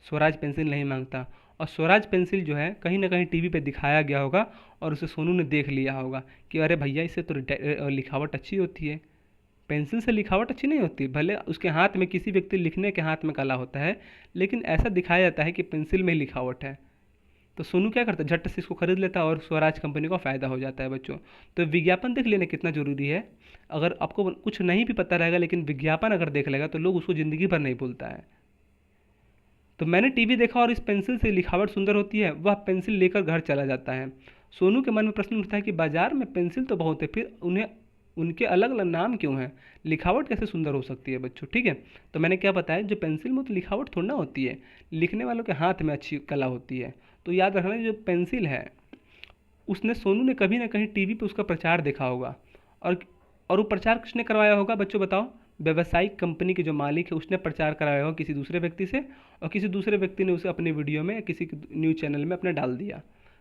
स्वराज पेंसिल नहीं मांगता। और स्वराज पेंसिल जो है कहीं ना कहीं टीवी पे दिखाया गया होगा और उसे सोनू ने देख लिया होगा कि अरे भैया इससे तो लिखावट अच्छी होती है। पेंसिल से लिखावट अच्छी नहीं होती, भले उसके हाथ में, किसी व्यक्ति लिखने के हाथ में कला होता है, लेकिन ऐसा दिखाया जाता है कि पेंसिल में लिखावट है। तो सोनू क्या करता है? झट से इसको खरीद लेता है और स्वराज कंपनी को फ़ायदा हो जाता है बच्चों। तो विज्ञापन देख लेना कितना ज़रूरी है। अगर आपको कुछ नहीं भी पता रहेगा लेकिन विज्ञापन अगर देख लेगा तो लोग उसको ज़िंदगी भर नहीं भूलता है। तो मैंने टीवी देखा और इस पेंसिल से लिखावट सुंदर होती है, वह पेंसिल लेकर घर चला जाता है। सोनू के मन में प्रश्न उठता है कि बाजार में पेंसिल तो बहुत है, फिर उन्हें उनके अलग अलग नाम क्यों हैं? लिखावट कैसे सुंदर हो सकती है बच्चों, ठीक है। तो मैंने क्या बताया, जो पेंसिल में तो लिखावट थोड़ी ना होती है, लिखने वालों के हाथ में अच्छी कला होती है। तो याद रखना जो पेंसिल है, उसने, सोनू ने कभी ना कहीं टीवी पे उसका प्रचार देखा होगा। और और वो प्रचार किसने करवाया होगा बच्चों बताओ? व्यवसायिक कंपनी के जो मालिक है उसने प्रचार कराया होगा किसी दूसरे व्यक्ति से, और किसी दूसरे व्यक्ति ने उसे अपने वीडियो में, किसी न्यूज़ चैनल में अपने डाल दिया,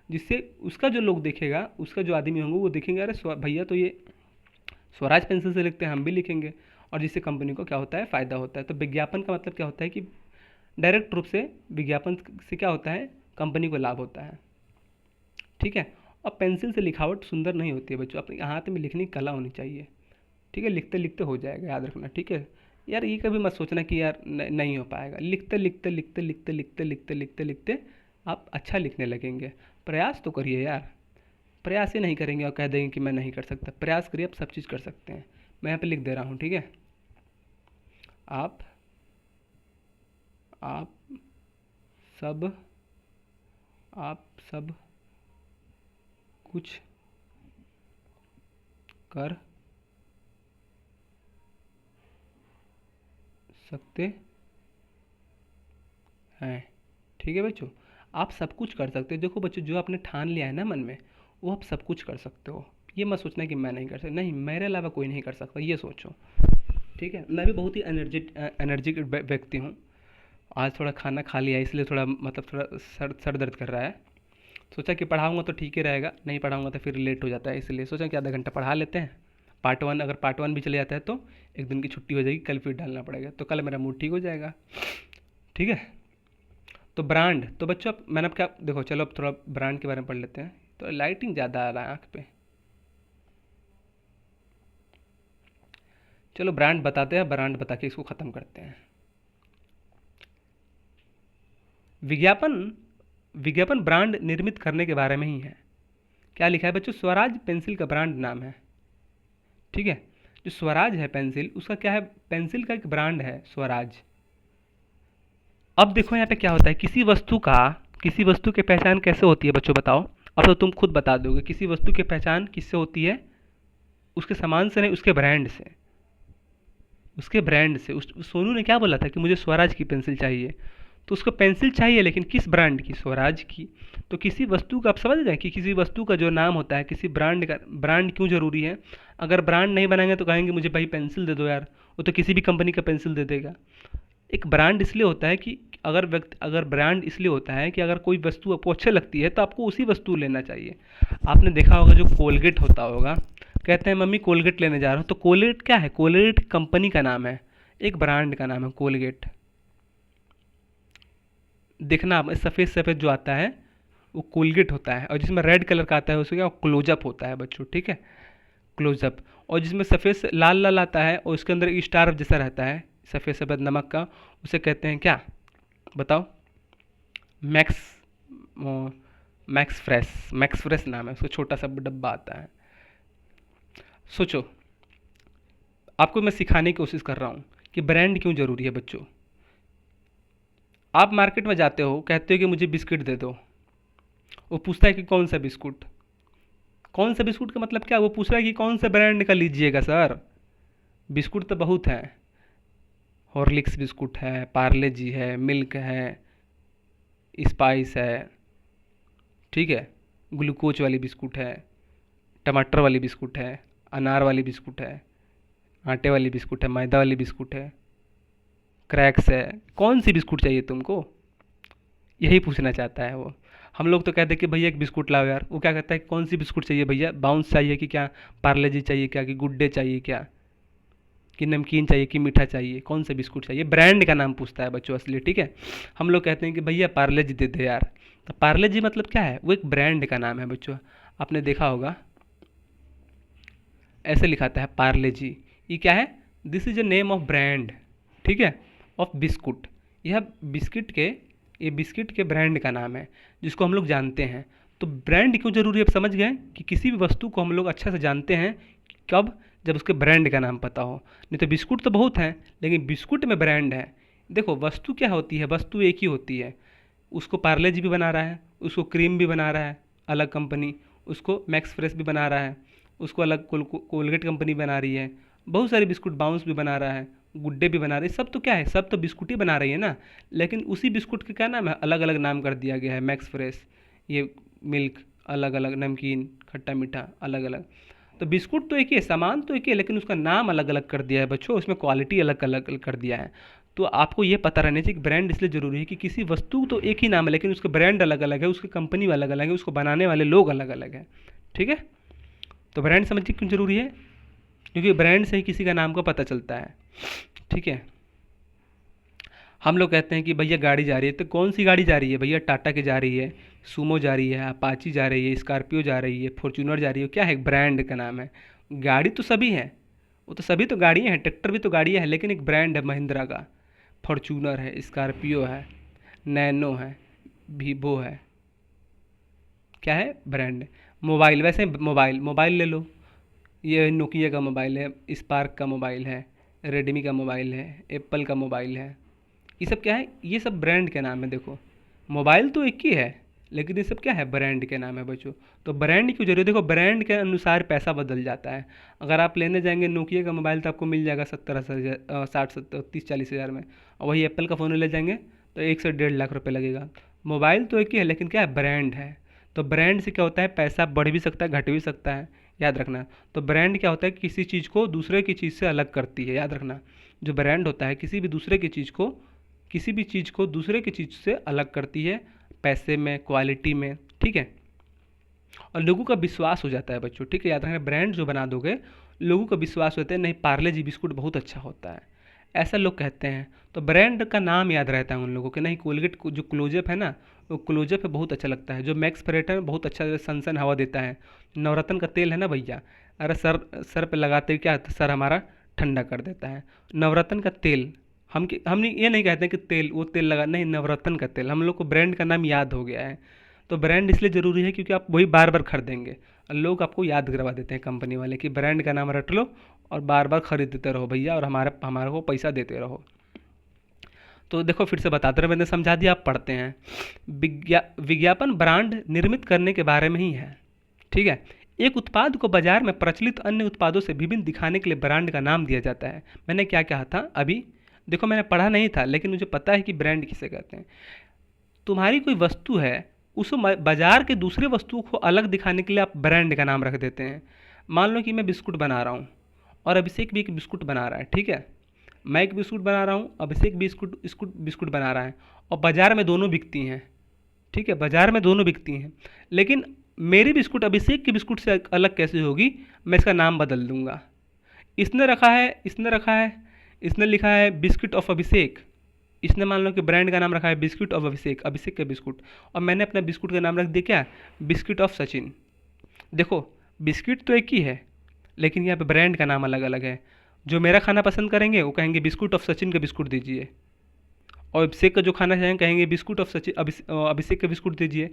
जिससे उसका जो लोग देखेगा, उसका जो आदमी होंगे वो देखेंगे अरे भैया तो ये स्वराज पेंसिल से लिखते हैं, हम भी लिखेंगे। और जिससे कंपनी को क्या होता है? फ़ायदा होता है। तो विज्ञापन का मतलब क्या होता है कि डायरेक्ट रूप से विज्ञापन से क्या होता है? कंपनी को लाभ होता है, ठीक है। और पेंसिल से लिखावट सुंदर नहीं होती है बच्चों, अपने हाथ में लिखने की कला होनी चाहिए, ठीक है। लिखते लिखते हो जाएगा, याद रखना, ठीक है। यार ये कभी मत सोचना कि यार नहीं हो पाएगा। लिखते लिखते लिखते लिखते लिखते लिखते लिखते लिखते आप अच्छा लिखने लगेंगे। प्रयास तो करिए यार, प्रयास ही नहीं करेंगे और कह देंगे कि मैं नहीं कर सकता। प्रयास करिए, आप सब चीज़ कर सकते हैं। मैं यहाँ पे लिख दे रहा हूँ, ठीक है। आप आप सब आप सब कुछ कर सकते हैं, ठीक है बच्चों। आप सब कुछ कर सकते हो। देखो बच्चों जो आपने ठान लिया है ना मन में, वो आप सब कुछ कर सकते हो। ये मत सोचना कि मैं नहीं कर सकता, नहीं, मेरे अलावा कोई नहीं कर सकता, ये सोचो, ठीक है। मैं भी बहुत ही एनर्जिक व्यक्ति हूँ। आज थोड़ा खाना खा लिया इसलिए थोड़ा मतलब थोड़ा सर सर दर्द कर रहा है। सोचा कि पढ़ाऊँगा तो ठीक ही रहेगा, नहीं पढ़ाऊँगा तो फिर लेट हो जाता है, इसलिए सोचा कि आधा घंटा पढ़ा लेते हैं। पार्ट 1, अगर पार्ट 1 भी चले जाता है तो एक दिन की छुट्टी हो जाएगी, कल फिर डालना पड़ेगा, तो कल मेरा मूड ठीक हो जाएगा। ठीक है। तो ब्रांड, तो बच्चों अब मैंने अब क्या देखो, चलो अब थोड़ा ब्रांड के बारे में पढ़ लेते हैं। तो लाइटिंग ज़्यादा आ रहा है आँख पे। चलो ब्रांड बताते हैं, ब्रांड बता के इसको ख़त्म करते हैं। विज्ञापन, विज्ञापन ब्रांड निर्मित करने के बारे में ही है। क्या लिखा है बच्चों? स्वराज पेंसिल का ब्रांड नाम है। ठीक है। जो स्वराज है पेंसिल, उसका क्या है? पेंसिल का एक ब्रांड है स्वराज। अब देखो यहाँ पे क्या होता है, किसी वस्तु की पहचान कैसे होती है बच्चों बताओ? अब तो तुम खुद बता दोगे। किसी वस्तु की पहचान किससे होती है? उसके सामान से नहीं, उसके ब्रांड से। उसके ब्रांड से। उस सोनू ने क्या बोला था कि मुझे स्वराज की पेंसिल चाहिए, तो उसको पेंसिल चाहिए, लेकिन किस ब्रांड की? स्वराज की। तो किसी वस्तु का आप समझ गए कि किसी वस्तु का जो नाम होता है, किसी ब्रांड का, ब्रांड क्यों जरूरी है? अगर ब्रांड नहीं बनाएंगे तो कहेंगे मुझे भाई पेंसिल दे दो यार, वो तो किसी भी कंपनी का पेंसिल दे देगा। एक ब्रांड इसलिए होता है कि अगर ब्रांड इसलिए होता है कि अगर कोई वस्तु आपको अच्छी लगती है तो आपको उसी वस्तु लेना चाहिए। आपने देखा होगा जो कोलगेट होता होगा, कहते हैं मम्मी कोलगेट लेने जा रहा हूँ, तो कोलगेट क्या है? कोलगेट कंपनी का नाम है, एक ब्रांड का नाम है कोलगेट। देखना आप, सफ़ेद सफ़ेद जो आता है वो कोलगेट होता है, और जिसमें रेड कलर का आता है उसको क्या? क्लोजअप होता है बच्चों। ठीक है, क्लोजअप। और जिसमें सफ़ेद से लाल लाल आता है और उसके अंदर एक स्टार जैसा रहता है सफ़ेद सफ़ेद नमक का, उसे कहते हैं क्या? बताओ। मैक्स, मैक्स फ्रेश नाम है उसका, छोटा सा डब्बा आता है। सोचो, आपको मैं सिखाने की कोशिश कर रहा हूँ कि ब्रांड क्यों ज़रूरी है बच्चों। आप मार्केट में जाते हो, कहते हो कि मुझे बिस्किट दे दो, वो पूछता है कि कौन सा बिस्कुट? कौन सा बिस्कुट का मतलब क्या? वो पूछ रहा है कि कौन सा ब्रांड का लीजिएगा सर। बिस्कुट तो बहुत हैं, हॉर्लिक्स बिस्कुट है, पार्ले जी है, मिल्क है, स्पाइस है, ठीक है, ग्लूकोज वाली बिस्कुट है, टमाटर वाली बिस्कुट है, अनार वाली बिस्कुट है, आटे वाली बिस्कुट है, मैदा वाली बिस्कुट है, क्रैक्स है। कौन सी बिस्कुट चाहिए तुमको? यही पूछना चाहता है वो। हम लोग तो कहते हैं कि भैया एक बिस्कुट लाओ यार, वो क्या कहता है कौन सी बिस्कुट चाहिए भैया? बाउंस चाहिए कि क्या? पार्ले जी चाहिए क्या? कि गुड डे चाहिए क्या? कि नमकीन चाहिए कि मीठा चाहिए? कौन सा बिस्कुट चाहिए? ब्रांड का नाम पूछता है बच्चों असली। ठीक है, हम लोग कहते हैं कि भैया पार्ले जी दे दे यार। तो पार्ले जी मतलब क्या है? वो एक ब्रांड का नाम है बच्चों। आपने देखा होगा ऐसे लिखाता है पार्ले जी। ये क्या है? This is a name of brand. ठीक है, ऑफ बिस्कुट। यह बिस्किट के, ये बिस्किट के ब्रांड का नाम है जिसको हम लोग जानते हैं। तो ब्रांड क्यों जरूरी है? आप समझ गए कि किसी भी वस्तु को हम लोग अच्छा से जानते हैं कब? जब उसके ब्रांड का नाम पता हो। नहीं तो बिस्कुट तो बहुत हैं, लेकिन बिस्कुट में ब्रांड है। देखो वस्तु क्या होती है? वस्तु एक ही होती है। उसको पार्ले जी भी बना रहा है, उसको क्रीम भी बना रहा है अलग कंपनी, उसको मैक्स फ्रेश भी बना रहा है, उसको अलग कोलगेट कंपनी बना रही है, बहुत सारे बिस्कुट, बाउंस भी बना रहा है, गुड्डे भी बना रही है। सब तो क्या है? सब तो बिस्कुट ही बना रही है ना। लेकिन उसी बिस्कुट के क्या नाम है? अलग अलग नाम कर दिया गया है। मैक्स फ्रेश, ये मिल्क अलग अलग, नमकीन, खट्टा मीठा अलग अलग। तो बिस्कुट तो एक ही है, सामान तो एक ही है, लेकिन उसका नाम अलग अलग कर दिया है बच्चों, उसमें क्वालिटी अलग अलग कर दिया है। तो आपको ये पता रहना चाहिए कि ब्रांड इसलिए ज़रूरी है कि किसी वस्तु तो एक ही नाम है, लेकिन उसके ब्रांड अलग अलग है, उसकी कंपनी अलग अलग है, उसको बनाने वाले लोग अलग अलग हैं। ठीक है, तो ब्रांड समझिए क्यों ज़रूरी है? क्योंकि ब्रांड से ही किसी का नाम का पता चलता है। ठीक है, हम लोग कहते हैं कि भैया गाड़ी जा रही है, तो कौन सी गाड़ी जा रही है भैया? टाटा की जा रही है, सूमो जा रही है, अपाची जा रही है, स्कॉर्पियो जा रही है, फॉर्च्यूनर जा रही है। क्या है? ब्रांड का नाम है। गाड़ी तो सभी हैं, वो तो सभी तो गाड़ियाँ हैं, ट्रैक्टर भी तो गाड़ियाँ हैं, लेकिन एक ब्रांड है महिंद्रा का। फॉर्च्यूनर है, स्कॉर्पियो है, नैनो है, वीवो है। क्या है? ब्रांड। मोबाइल, वैसे मोबाइल, मोबाइल ले लो, ये नोकिया का मोबाइल है, स्पार्क का मोबाइल है, रेडमी का मोबाइल है, एप्पल का मोबाइल है। ये सब क्या है? ये सब ब्रांड के नाम है। देखो मोबाइल तो एक ही है, लेकिन ये सब क्या है? ब्रांड के नाम है बच्चों। तो ब्रांड क्यों जरूरी? देखो ब्रांड के अनुसार पैसा बदल जाता है। अगर आप लेने जाएंगे नोकिया का मोबाइल तो आपको मिल जाएगा 70-80 60-70 30-40 हज़ार में, और वही एप्पल का फ़ोन ले जाएंगे तो 1 से 1.5 लाख रुपये लगेगा। मोबाइल तो एक ही है, लेकिन क्या है? ब्रांड है। तो ब्रांड से क्या होता है? पैसा बढ़ भी सकता है, घट भी सकता है, याद रखना। तो ब्रांड क्या होता है? किसी चीज़ को दूसरे की चीज़ से अलग करती है, याद रखना। जो ब्रांड होता है किसी भी दूसरे की चीज़ को, किसी भी चीज़ को दूसरे की चीज़ से अलग करती है, पैसे में, क्वालिटी में। ठीक है, और लोगों का विश्वास हो जाता है बच्चों। ठीक है, याद रखना, ब्रांड जो बना दोगे लोगों का विश्वास होता है। नहीं, पार्ले जी बिस्कुट बहुत अच्छा होता है, ऐसा लोग कहते हैं। तो ब्रांड का नाम याद रहता है उन लोगों के। नहीं, कोलगेट जो क्लोजअप है ना, वो क्लोजअप है बहुत अच्छा लगता है। जो मैक्स फ्रेटर बहुत अच्छा सन हवा देता है। नवरत्न का तेल है ना भैया, अरे सर सर पे लगाते ही क्या सर हमारा ठंडा कर देता है। नवरत्न का तेल, हम ये नहीं कहते हैं कि तेल वो तेल लगा, नहीं, नवरत्न का तेल। हम लोग को ब्रांड का नाम याद हो गया है। तो ब्रांड इसलिए ज़रूरी है क्योंकि आप वही बार बार खरीदेंगे और लोग आपको याद करवा देते हैं कंपनी वाले कि ब्रांड का नाम रट लो और बार बार खरीदते रहो भैया, और हमारे को पैसा देते रहो। तो देखो फिर से बताते रहे, मैंने समझा दिया, आप पढ़ते हैं। विज्ञापन ब्रांड निर्मित करने के बारे में ही है। ठीक है। एक उत्पाद को बाजार में प्रचलित अन्य उत्पादों से विभिन्न दिखाने के लिए ब्रांड का नाम दिया जाता है। मैंने क्या कहा था अभी? देखो मैंने पढ़ा नहीं था, लेकिन मुझे पता है कि ब्रांड किसे कहते हैं। तुम्हारी कोई वस्तु है, उस बाजार के दूसरे वस्तुओं को अलग दिखाने के लिए आप ब्रांड का नाम रख देते हैं। मान लो कि मैं बिस्कुट बना रहा हूँ और अभिषेक भी एक बिस्कुट बना रहा है। ठीक है, मैं एक बिस्कुट बना रहा हूँ, अभिषेक भी बिस्कुट बना रहा है, और बाजार में दोनों बिकती हैं। ठीक है, बाजार में दोनों बिकती हैं, लेकिन मेरी बिस्कुट अभिषेक की बिस्कुट से अलग कैसे होगी? मैं इसका नाम बदल दूंगा। इसने लिखा है बिस्किट ऑफ अभिषेक। इसने मान लो कि ब्रांड का नाम रखा है बिस्किट ऑफ अभिषेक, अभिषेक का बिस्कुट, और मैंने अपने बिस्कुट का नाम रख दिया क्या? Biscuit of Sachin. देखो बिस्किट तो एक ही है, लेकिन यहाँ पे ब्रांड का नाम अलग अलग है। जो मेरा खाना पसंद करेंगे वो कहेंगे बिस्कुट ऑफ सचिन का बिस्कुट दीजिए, और अभिषेक का जो खाना चाहेंगे कहेंगे बिस्कुट ऑफ सचिन अभिषेक का बिस्कुट दीजिए।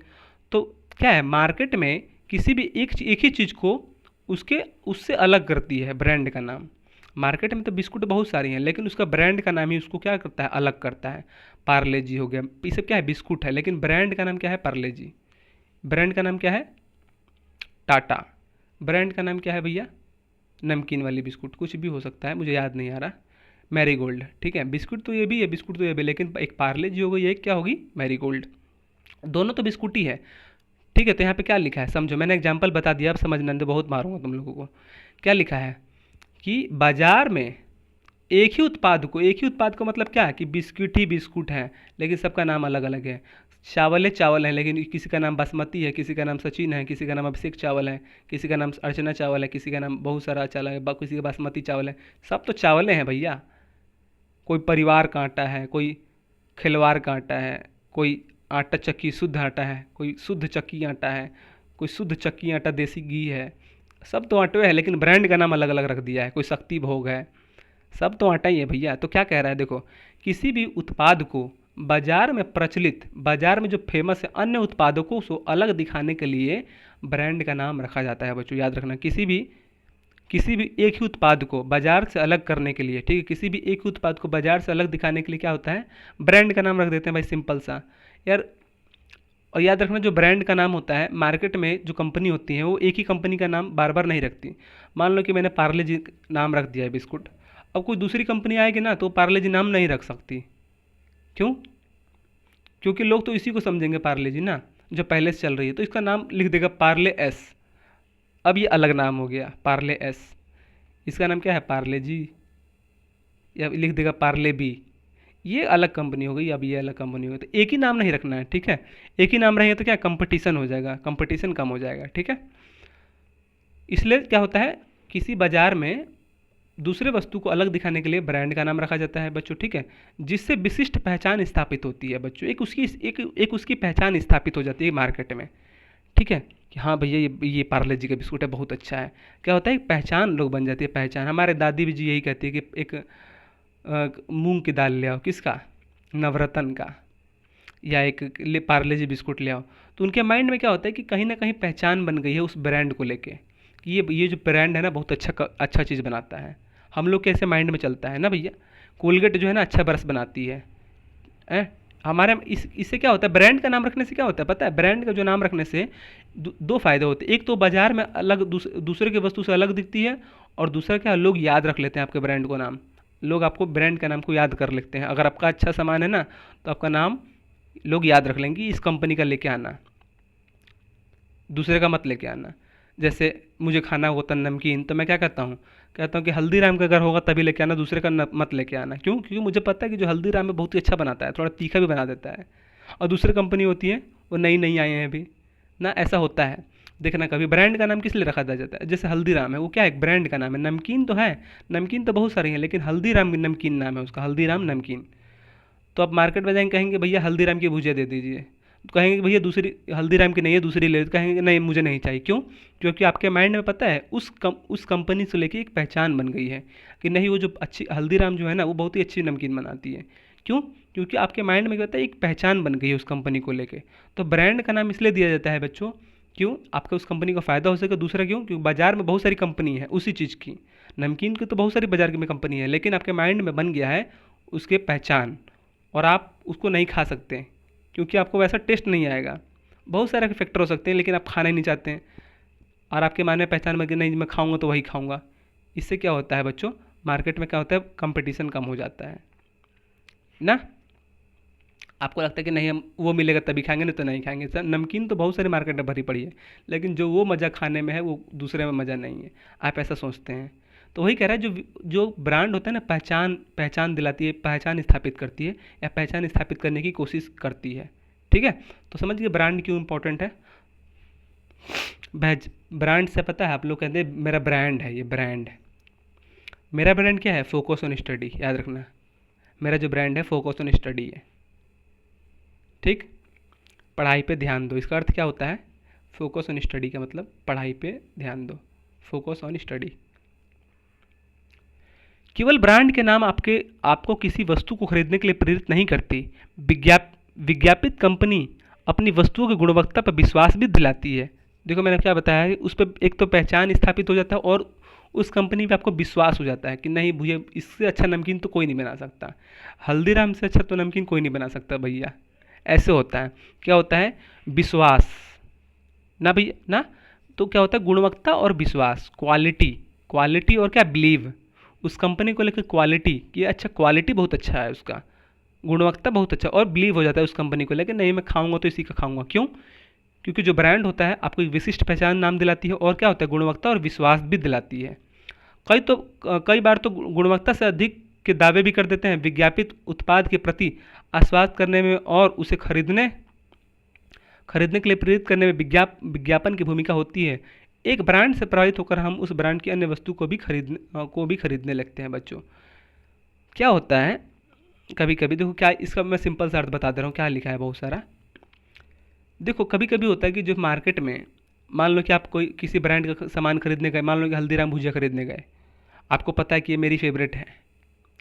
तो क्या है, मार्केट में किसी भी एक ही चीज़ को उससे अलग करती है ब्रांड का नाम। मार्केट में तो बिस्कुट बहुत सारी हैं, लेकिन उसका ब्रांड का नाम ही उसको क्या करता है? अलग करता है। पार्ले जी हो गया, ये सब क्या है? बिस्कुट है, लेकिन ब्रांड का नाम क्या है? पार्ले जी। ब्रांड का नाम क्या है? टाटा। ब्रांड का नाम क्या है भैया? नमकीन वाली बिस्कुट, कुछ भी हो सकता है, मुझे याद नहीं आ रहा। मैरीगोल्ड। ठीक है, बिस्कुट तो ये भी है, बिस्कुट तो ये भी, लेकिन एक पार्ले जी हो गई, एक क्या होगी? मैरीगोल्ड। दोनों तो बिस्कुट ही है। ठीक है, तो यहाँ पे क्या लिखा है समझो, मैंने एग्जाम्पल बता दिया, अब समझना नहीं तो बहुत मारूंगा तुम लोगों को। क्या लिखा है कि बाजार में एक ही उत्पाद को मतलब क्या है कि बिस्कुट ही बिस्कुट है, लेकिन सबका नाम अलग अलग है। चावल है, लेकिन किसी का नाम बासमती है, किसी का नाम सचिन है, किसी का नाम अभिषेक चावल है, किसी का नाम अर्चना चावल है, किसी का नाम बहुत सारा चावल है, किसी का बासमती चावल है। सब तो चावलें हैं भैया। कोई परिवार का आटा है, कोई खिलवाड़ का आटा है, कोई आटा चक्की शुद्ध आटा है, कोई शुद्ध चक्की आटा है, कोई शुद्ध चक्की आटा देसी घी है। सब तो आटे हैं, लेकिन ब्रांड का नाम अलग अलग रख दिया है। कोई शक्ति भोग है, सब तो आटा ही है भैया। तो क्या कह रहा है देखो, किसी भी उत्पाद को बाजार में जो फेमस है अन्य उत्पादों को उसको अलग दिखाने के लिए ब्रांड का नाम रखा जाता है। बच्चों याद रखना, किसी भी एक ही उत्पाद को बाजार से अलग करने के लिए, ठीक है, किसी भी एक ही उत्पाद को बाजार से अलग दिखाने के लिए क्या होता है? ब्रांड का नाम रख देते हैं भाई, सिंपल सा यार। और याद रखना, जो ब्रांड का नाम होता है, मार्केट में जो कंपनी होती है वो एक ही कंपनी का नाम बार बार नहीं रखती। मान लो कि मैंने पार्ले जी नाम रख दिया है बिस्कुट, अब कोई दूसरी कंपनी आएगी ना तो पार्ले जी नाम नहीं रख सकती। क्यों? क्योंकि लोग तो इसी को समझेंगे पार्ले जी ना, जो पहले से चल रही है, तो इसका नाम लिख देगा पार्ले एस। अब ये अलग नाम हो गया पार्ले एस। इसका नाम क्या है? पार्ले जी। या लिख देगा पार्ले बी। ये अलग कंपनी हो गई, अब ये अलग कंपनी हो गई। तो एक ही नाम नहीं रखना है, ठीक है। एक ही नाम रहेगा तो क्या कंपटीशन हो जाएगा, कंपटीशन कम हो जाएगा, ठीक है। इसलिए क्या होता है, किसी बाजार में दूसरे वस्तु को अलग दिखाने के लिए ब्रांड का नाम रखा जाता है बच्चों, ठीक है, जिससे विशिष्ट पहचान स्थापित होती है बच्चों। एक उसकी पहचान स्थापित हो जाती है मार्केट में, ठीक है, कि हाँ भैया ये पार्ले जी का बिस्कुट है, बहुत अच्छा है। क्या होता है, एक पहचान लोग बन जाती है, पहचान। हमारे दादी भी जी यही कहती है कि एक मूंग की दाल ले आओ, किसका? नवरत्न का, या एक पार्ले जी बिस्कुट ले आओ। तो उनके माइंड में क्या होता है कि कहीं ना कहीं पहचान बन गई है उस ब्रांड को लेके, कि ये जो ब्रांड है ना बहुत अच्छा चीज़ बनाता है। हम लोग कैसे माइंड में चलता है ना भैया, कोलगेट जो है ना अच्छा ब्रश बनाती है। हमारे इससे क्या होता है, ब्रांड का नाम रखने से क्या होता है पता है? ब्रांड का जो नाम रखने से दो फायदे होते हैं। एक तो बाजार में अलग दूसरे के वस्तु से अलग दिखती है, और दूसरा क्या, लोग याद रख लेते हैं आपके ब्रांड को नाम। लोग आपको ब्रांड का नाम को याद कर लेते हैं। अगर आपका अच्छा सामान है ना तो आपका नाम लोग याद रख लेंगे, इस कंपनी का लेके आना, दूसरे का मत लेके आना। जैसे मुझे खाना होता नमकीन, तो मैं क्या कहता हूँ कि हल्दीराम का अगर होगा तभी लेके आना, दूसरे का मत लेके आना। क्यों? क्योंकि मुझे पता है कि जो हल्दीराम है बहुत ही अच्छा बनाता है, थोड़ा तीखा भी बना देता है। और दूसरी कंपनी होती है वो नई नई आए हैं अभी ना, ऐसा होता है। देखना कभी ब्रांड का नाम किस लिए रखा जाता है। जैसे हल्दीराम है, वो क्या है, एक ब्रांड का नाम है। नमकीन तो है, नमकीन तो बहुत सारी हैं, लेकिन हल्दीराम नमकीन नाम है उसका, हल्दीराम नमकीन। तो आप मार्केट में जाएंगे, कहेंगे भैया हल्दीराम की भुजिया दे दीजिए, तो कहेंगे कि भैया दूसरी हल्दीराम की नहीं है, दूसरी ले, तो कहेंगे नहीं मुझे नहीं चाहिए। क्यों? क्योंकि आपके माइंड में पता है उस कंपनी से लेके एक पहचान बन गई है कि नहीं, वो जो अच्छी हल्दीराम जो है ना, वो बहुत ही अच्छी नमकीन बनाती है। क्यों? क्योंकि आपके माइंड में क्या होता है, एक पहचान बन गई है उस कंपनी को लेके। तो ब्रांड का नाम इसलिए दिया जाता है बच्चों, क्यों? आपका उस कंपनी का फ़ायदा हो सके। दूसरा क्यों? क्योंकि बाज़ार में बहुत सारी कंपनी है उसी चीज़ की, नमकीन की तो बहुत सारी बाज़ार में कंपनी है, लेकिन आपके माइंड में बन गया है उसके पहचान, और आप उसको नहीं खा सकते क्योंकि आपको वैसा टेस्ट नहीं आएगा। बहुत सारे फैक्टर हो सकते हैं, लेकिन आप खाना ही नहीं चाहते हैं, और आपके मन में पहचान में कि नहीं मैं खाऊंगा तो वही खाऊंगा। इससे क्या होता है बच्चों, मार्केट में क्या होता है, कंपटीशन कम हो जाता है ना। आपको लगता है कि नहीं हम वो मिलेगा तभी खाएंगे, नहीं तो नहीं खाएंगे। सर नमकीन तो बहुत सारी मार्केट में भरी पड़ी है, लेकिन जो वो मज़ा खाने में है वो दूसरे में मज़ा नहीं है। आप ऐसा सोचते हैं। तो वही कह रहा है, जो जो ब्रांड होता है ना, पहचान पहचान दिलाती है, पहचान स्थापित करती है, या पहचान स्थापित करने की कोशिश करती है। ठीक है, तो समझिए ब्रांड क्यों इंपॉर्टेंट है। ब्रांड से पता है, आप लोग कहते हैं मेरा ब्रांड है, ये ब्रांड है। मेरा ब्रांड क्या है, फोकस ऑन स्टडी, याद रखना। मेरा जो ब्रांड है फोकस ऑन स्टडी है। ठीक, पढ़ाई पे ध्यान दो, इसका अर्थ क्या होता है, फोकस ऑन स्टडी का मतलब पढ़ाई पे ध्यान दो, फोकस ऑन स्टडी। केवल ब्रांड के नाम आपको किसी वस्तु को खरीदने के लिए प्रेरित नहीं करती। विज्ञापित कंपनी अपनी वस्तुओं की गुणवत्ता पर विश्वास भी दिलाती है। देखो मैंने क्या बताया है, उस पर एक तो पहचान स्थापित हो जाता है, और उस कंपनी पे आपको विश्वास हो जाता है कि नहीं भैया इससे अच्छा नमकीन तो कोई नहीं बना सकता, हल्दीराम से अच्छा तो नमकीन कोई नहीं बना सकता भैया। ऐसे होता है। क्या होता है, विश्वास ना भैया ना। तो क्या होता है, गुणवत्ता और विश्वास, क्वालिटी, क्वालिटी और क्या, बिलीव उस कंपनी को लेकर, क्वालिटी कि अच्छा, क्वालिटी बहुत अच्छा है उसका, गुणवत्ता बहुत अच्छा, और बिलीव हो जाता है उस कंपनी को लेकर, नहीं मैं खाऊंगा तो इसी का खाऊंगा। क्यों? क्योंकि जो ब्रांड होता है आपको एक विशिष्ट पहचान नाम दिलाती है, और क्या होता है, गुणवत्ता और विश्वास भी दिलाती है। कई बार तो गुणवत्ता से अधिक के दावे भी कर देते हैं। विज्ञापित उत्पाद के प्रति आश्वस्त करने में और उसे खरीदने के लिए प्रेरित करने में विज्ञापन की भूमिका होती है। एक ब्रांड से प्रभावित होकर हम उस ब्रांड की अन्य वस्तु को भी खरीदने लगते हैं बच्चों। क्या होता है, कभी कभी देखो, क्या इसका मैं सिंपल सा अर्थ बता दे रहा हूँ, क्या लिखा है बहुत सारा। देखो कभी कभी होता है कि जो मार्केट में, मान लो कि आप कोई किसी ब्रांड का सामान खरीदने गए, मान लो कि हल्दीराम भुजिया खरीदने गए, आपको पता है कि ये मेरी फेवरेट है,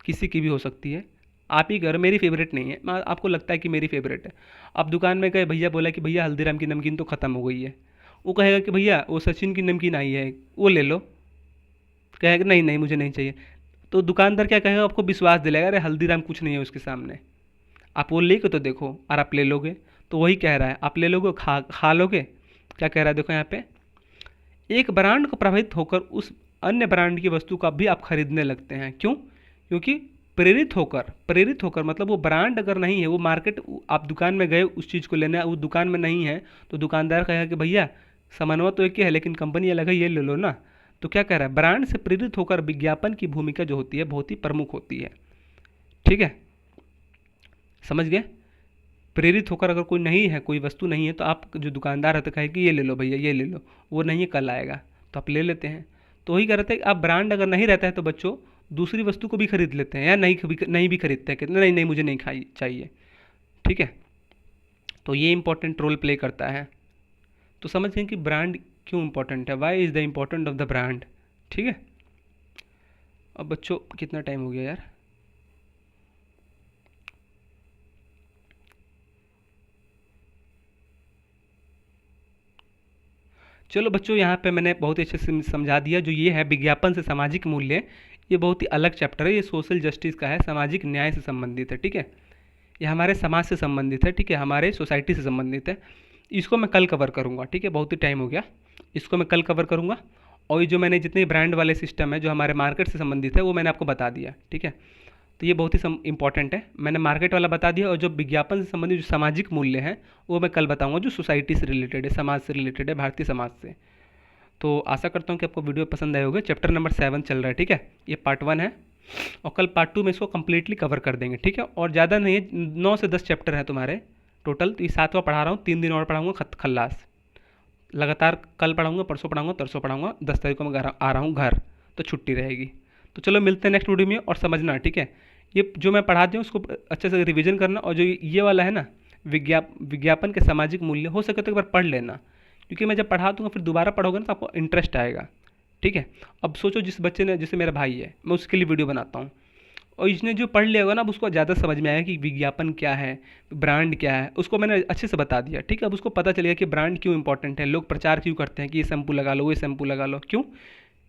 किसी की भी हो सकती है, आप ही घर, मेरी फेवरेट नहीं है, आपको लगता है कि मेरी फेवरेट है। आप दुकान में गए, भैया बोला कि भैया हल्दीराम की नमकीन तो ख़त्म हो गई है, वो कहेगा कि भैया वो सचिन की नमकीन आई है, वो ले लो। कहेगा नहीं नहीं मुझे नहीं चाहिए। तो दुकानदार क्या कहेगा, आपको विश्वास दिलाएगा, अरे हल्दीराम कुछ नहीं है उसके सामने, आप वो लेके तो देखो, और आप ले लोगे। तो वही कह रहा है, आप ले लोगे, खा लोगे। क्या कह रहा है देखो यहाँ पे, एक ब्रांड को प्रभावित होकर उस अन्य ब्रांड की वस्तु का भी आप खरीदने लगते हैं। क्यों? क्योंकि प्रेरित होकर मतलब वो ब्रांड अगर नहीं है, वो मार्केट, आप दुकान में गए उस चीज़ को लेने, वो दुकान में नहीं है, तो दुकानदार कहेगा कि भैया सामानवा तो एक ही है लेकिन कंपनी अलग है, ये ले लो ना। तो क्या कह रहा है, ब्रांड से प्रेरित होकर विज्ञापन की भूमिका जो होती है बहुत ही प्रमुख होती है। ठीक है, समझ गए। प्रेरित होकर अगर कोई नहीं है, कोई वस्तु नहीं है, तो आप जो दुकानदार है तो कहे कि ये ले लो भैया, ये ले लो, वो नहीं है कल आएगा, तो आप ले लेते हैं। तो वही कहते हैं, आप ब्रांड अगर नहीं रहता है तो बच्चों दूसरी वस्तु को भी खरीद लेते हैं, या नहीं भी खरीदते हैं, कहते नहीं नहीं मुझे नहीं खाई चाहिए। ठीक है, तो ये इंपॉर्टेंट रोल प्ले करता है। तो समझ गए कि ब्रांड क्यों इंपॉर्टेंट है, why is the important of the brand. ठीक है, अब बच्चों कितना टाइम हो गया यार, चलो बच्चों यहाँ पे मैंने बहुत ही अच्छे से समझा दिया। जो ये है विज्ञापन से सामाजिक मूल्य, ये बहुत ही अलग चैप्टर है, ये सोशल जस्टिस का है, सामाजिक न्याय से संबंधित है। ठीक है, ये हमारे समाज से संबंधित है। ठीक है, हमारे सोसाइटी से संबंधित है। इसको मैं कल कवर करूँगा। ठीक है, बहुत ही टाइम हो गया, इसको मैं कल कवर करूँगा। और ये जो मैंने जितने ब्रांड वाले सिस्टम है जो हमारे मार्केट से संबंधित है वो मैंने आपको बता दिया। ठीक है, तो ये बहुत ही इंपॉर्टेंट है, मैंने मार्केट वाला बता दिया। और जो विज्ञापन से संबंधित जो सामाजिक मूल्य हैं वो मैं कल बताऊंगा, जो सोसाइटी से रिलेटेड है, समाज से रिलेटेड है, भारतीय समाज से। तो आशा करता हूँ कि आपको वीडियो पसंद आए होंगे। चैप्टर नंबर 7 चल रहा है। ठीक है, ये पार्ट 1 है, और कल पार्ट 2 में इसको कम्प्लीटली कवर कर देंगे। ठीक है, और ज़्यादा नहीं है, 9 से 10 चैप्टर हैं तुम्हारे टोटल। तो ये 7वां पढ़ा रहा हूँ, 3 दिन और पढ़ाऊँगा, खल्लास। लगातार कल पढ़ाऊँगा, परसों पढ़ाऊँगा, तरसों पढ़ाऊँगा, 10 तारीख को मैं घर आ रहा हूँ घर, तो छुट्टी रहेगी। तो चलो मिलते हैं नेक्स्ट वीडियो में, और समझना ठीक है, ये जो मैं पढ़ाती हूँ उसको अच्छे से रिवीजन करना, और जो ये वाला है ना विज्ञापन के सामाजिक मूल्य, हो सके तो एक बार पढ़ लेना, क्योंकि मैं जब पढ़ा दूँगा फिर दोबारा पढ़ोगे ना तो आपको इंटरेस्ट आएगा। ठीक है। अब सोचो जिस बच्चे ने, जैसे मेरा भाई है, मैं उसके लिए वीडियो बनाता हूँ, और इसने जो पढ़ लिया होगा ना, अब उसको ज़्यादा समझ में आएगा कि विज्ञापन क्या है, ब्रांड क्या है, उसको मैंने अच्छे से बता दिया। ठीक है। अब उसको पता चलेगा कि ब्रांड क्यों इंपॉर्टेंट है, लोग प्रचार क्यों करते हैं कि ये शैम्पू लगा लो, ये शैम्पू लगा लो, क्यों?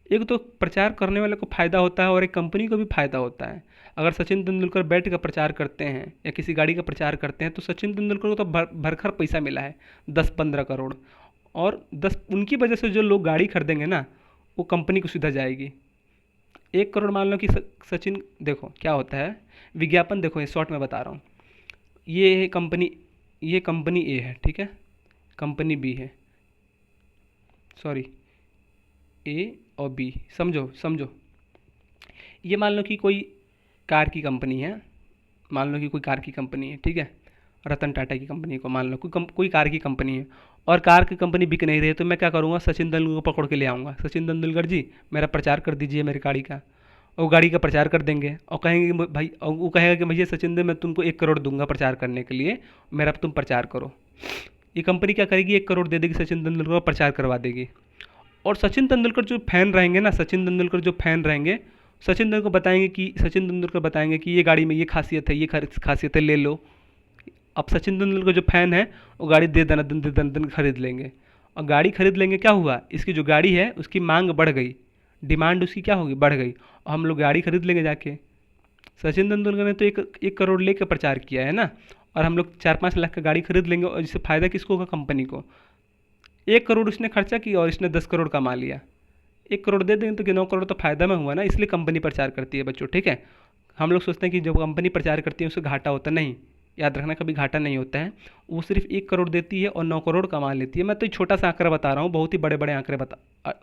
एक तो प्रचार करने वाले को फ़ायदा होता है और एक कंपनी को भी फ़ायदा होता है। अगर सचिन तेंदुलकर बैट का प्रचार करते हैं या किसी गाड़ी का प्रचार करते हैं, तो सचिन तेंदुलकर को तो भरखर पैसा मिला है, 10-15 करोड़, और 10 उनकी वजह से जो लोग गाड़ी खरीदेंगे ना, वो कंपनी को सीधा जाएगी। 1 करोड़ मान लो कि सचिन, देखो क्या होता है विज्ञापन, देखो ये शॉर्ट में बता रहा हूँ, ये है कंपनी, ये कंपनी ए है, ठीक है, कंपनी बी है, सॉरी, ए और बी, समझो समझो। ये मान लो कि कोई कार की कंपनी है, मान लो कि कोई कार की कंपनी है, ठीक है, रतन टाटा की कंपनी को मान लो कोई कार की कंपनी है, और कार की कंपनी बिक नहीं रही है, तो मैं क्या करूँगा, सचिन तेंदुलकर को पकड़ के ले आऊँगा, सचिन तेंदुलकर जी मेरा प्रचार कर दीजिए मेरी गाड़ी का, और वो गाड़ी का प्रचार कर देंगे, और कहेंगे भाई, और वो कहेगा कि भैया सचिन दे, मैं तुमको 1 करोड़ दूंगा प्रचार करने के लिए, मेरा तुम प्रचार करो। ये कंपनी क्या करेगी, 1 करोड़ दे देगी सचिन तेंदुलकर को, प्रचार करवा देगी। और सचिन तेंदुलकर जो फैन रहेंगे ना, सचिन तेंदुलकर जो फैन रहेंगे, सचिन तेंदुलकर बताएंगे कि सचिन तेंदुलकर बताएंगे कि ये गाड़ी में ये खासियत है, ये खासियत है, ले लो। अब सचिन तेंदुलकर जो फैन है, वो गाड़ी दे दना दन दे दन दन खरीद लेंगे, और गाड़ी खरीद लेंगे, क्या हुआ, इसकी जो गाड़ी है उसकी मांग बढ़ गई, डिमांड उसकी क्या होगी, बढ़ गई, और हम लोग गाड़ी खरीद लेंगे जाके। सचिन तेंदुलकर ने तो 1 करोड़ लेकर प्रचार किया है ना, और हम लोग 4-5 लाख का गाड़ी खरीद लेंगे, और इससे फ़ायदा किसको होगा, कंपनी को। 1 करोड़ उसने खर्चा किया और इसने 10 करोड़ कमा लिया। 1 करोड़ दे देंगे तो कि 9 करोड़ तो फायदा में हुआ ना, इसलिए कंपनी प्रचार करती है बच्चों, ठीक है। हम लोग सोचते हैं कि जब कंपनी प्रचार करती है उससे घाटा होता, नहीं, याद रखना कभी घाटा नहीं होता है। वो सिर्फ 1 करोड़ देती है और 9 करोड़ कमा लेती है। मैं तो एक छोटा सा आंकड़ा बता रहा हूँ, बहुत ही बड़े बड़े आंकड़े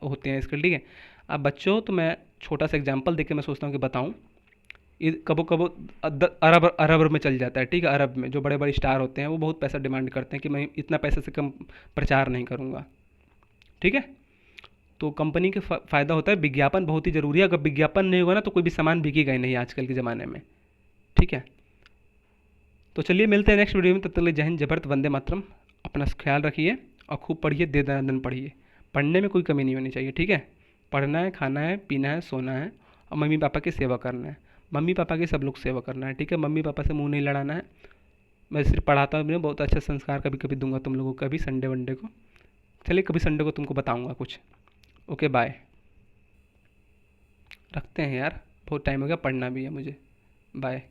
होते हैं इसके, ठीक है। अब बच्चों, तो मैं छोटा सा एग्जाम्पल देके मैं सोचता हूँ कि बताऊँ, ये कबो कबो अरब अरब में चल जाता है, ठीक है। अरब में जो बड़े बड़े स्टार होते हैं वो बहुत पैसा डिमांड करते हैं कि मैं इतना पैसे से कम प्रचार नहीं करूँगा, ठीक है। तो कंपनी के फ़ायदा होता है, विज्ञापन बहुत ही ज़रूरी है, अगर विज्ञापन नहीं होगा ना तो कोई भी सामान बिकेगा ही नहीं आजकल के ज़माने में, ठीक है। तो चलिए मिलते हैं नेक्स्ट वीडियो में, तब तक के लिए जय हिंद, जय भारत, वंदे मातरम। अपना ख्याल रखिए और खूब पढ़िए, दे दनादन पढ़िए, पढ़ने में कोई कमी नहीं होनी चाहिए, ठीक है। पढ़ना है, खाना है, पीना है, सोना है, और मम्मी पापा की सेवा करना है, मम्मी पापा की सब लोग सेवा करना है, ठीक है। मम्मी पापा से मुंह नहीं लड़ाना है। मैं सिर्फ पढ़ाता हूँ, बहुत अच्छा संस्कार कभी कभी दूंगा तुम लोगों को, कभी संडे वनडे को। चलिए कभी संडे को तुमको बताऊँगा कुछ। ओके बाय, रखते हैं यार, बहुत टाइम हो गया, पढ़ना भी है मुझे। बाय।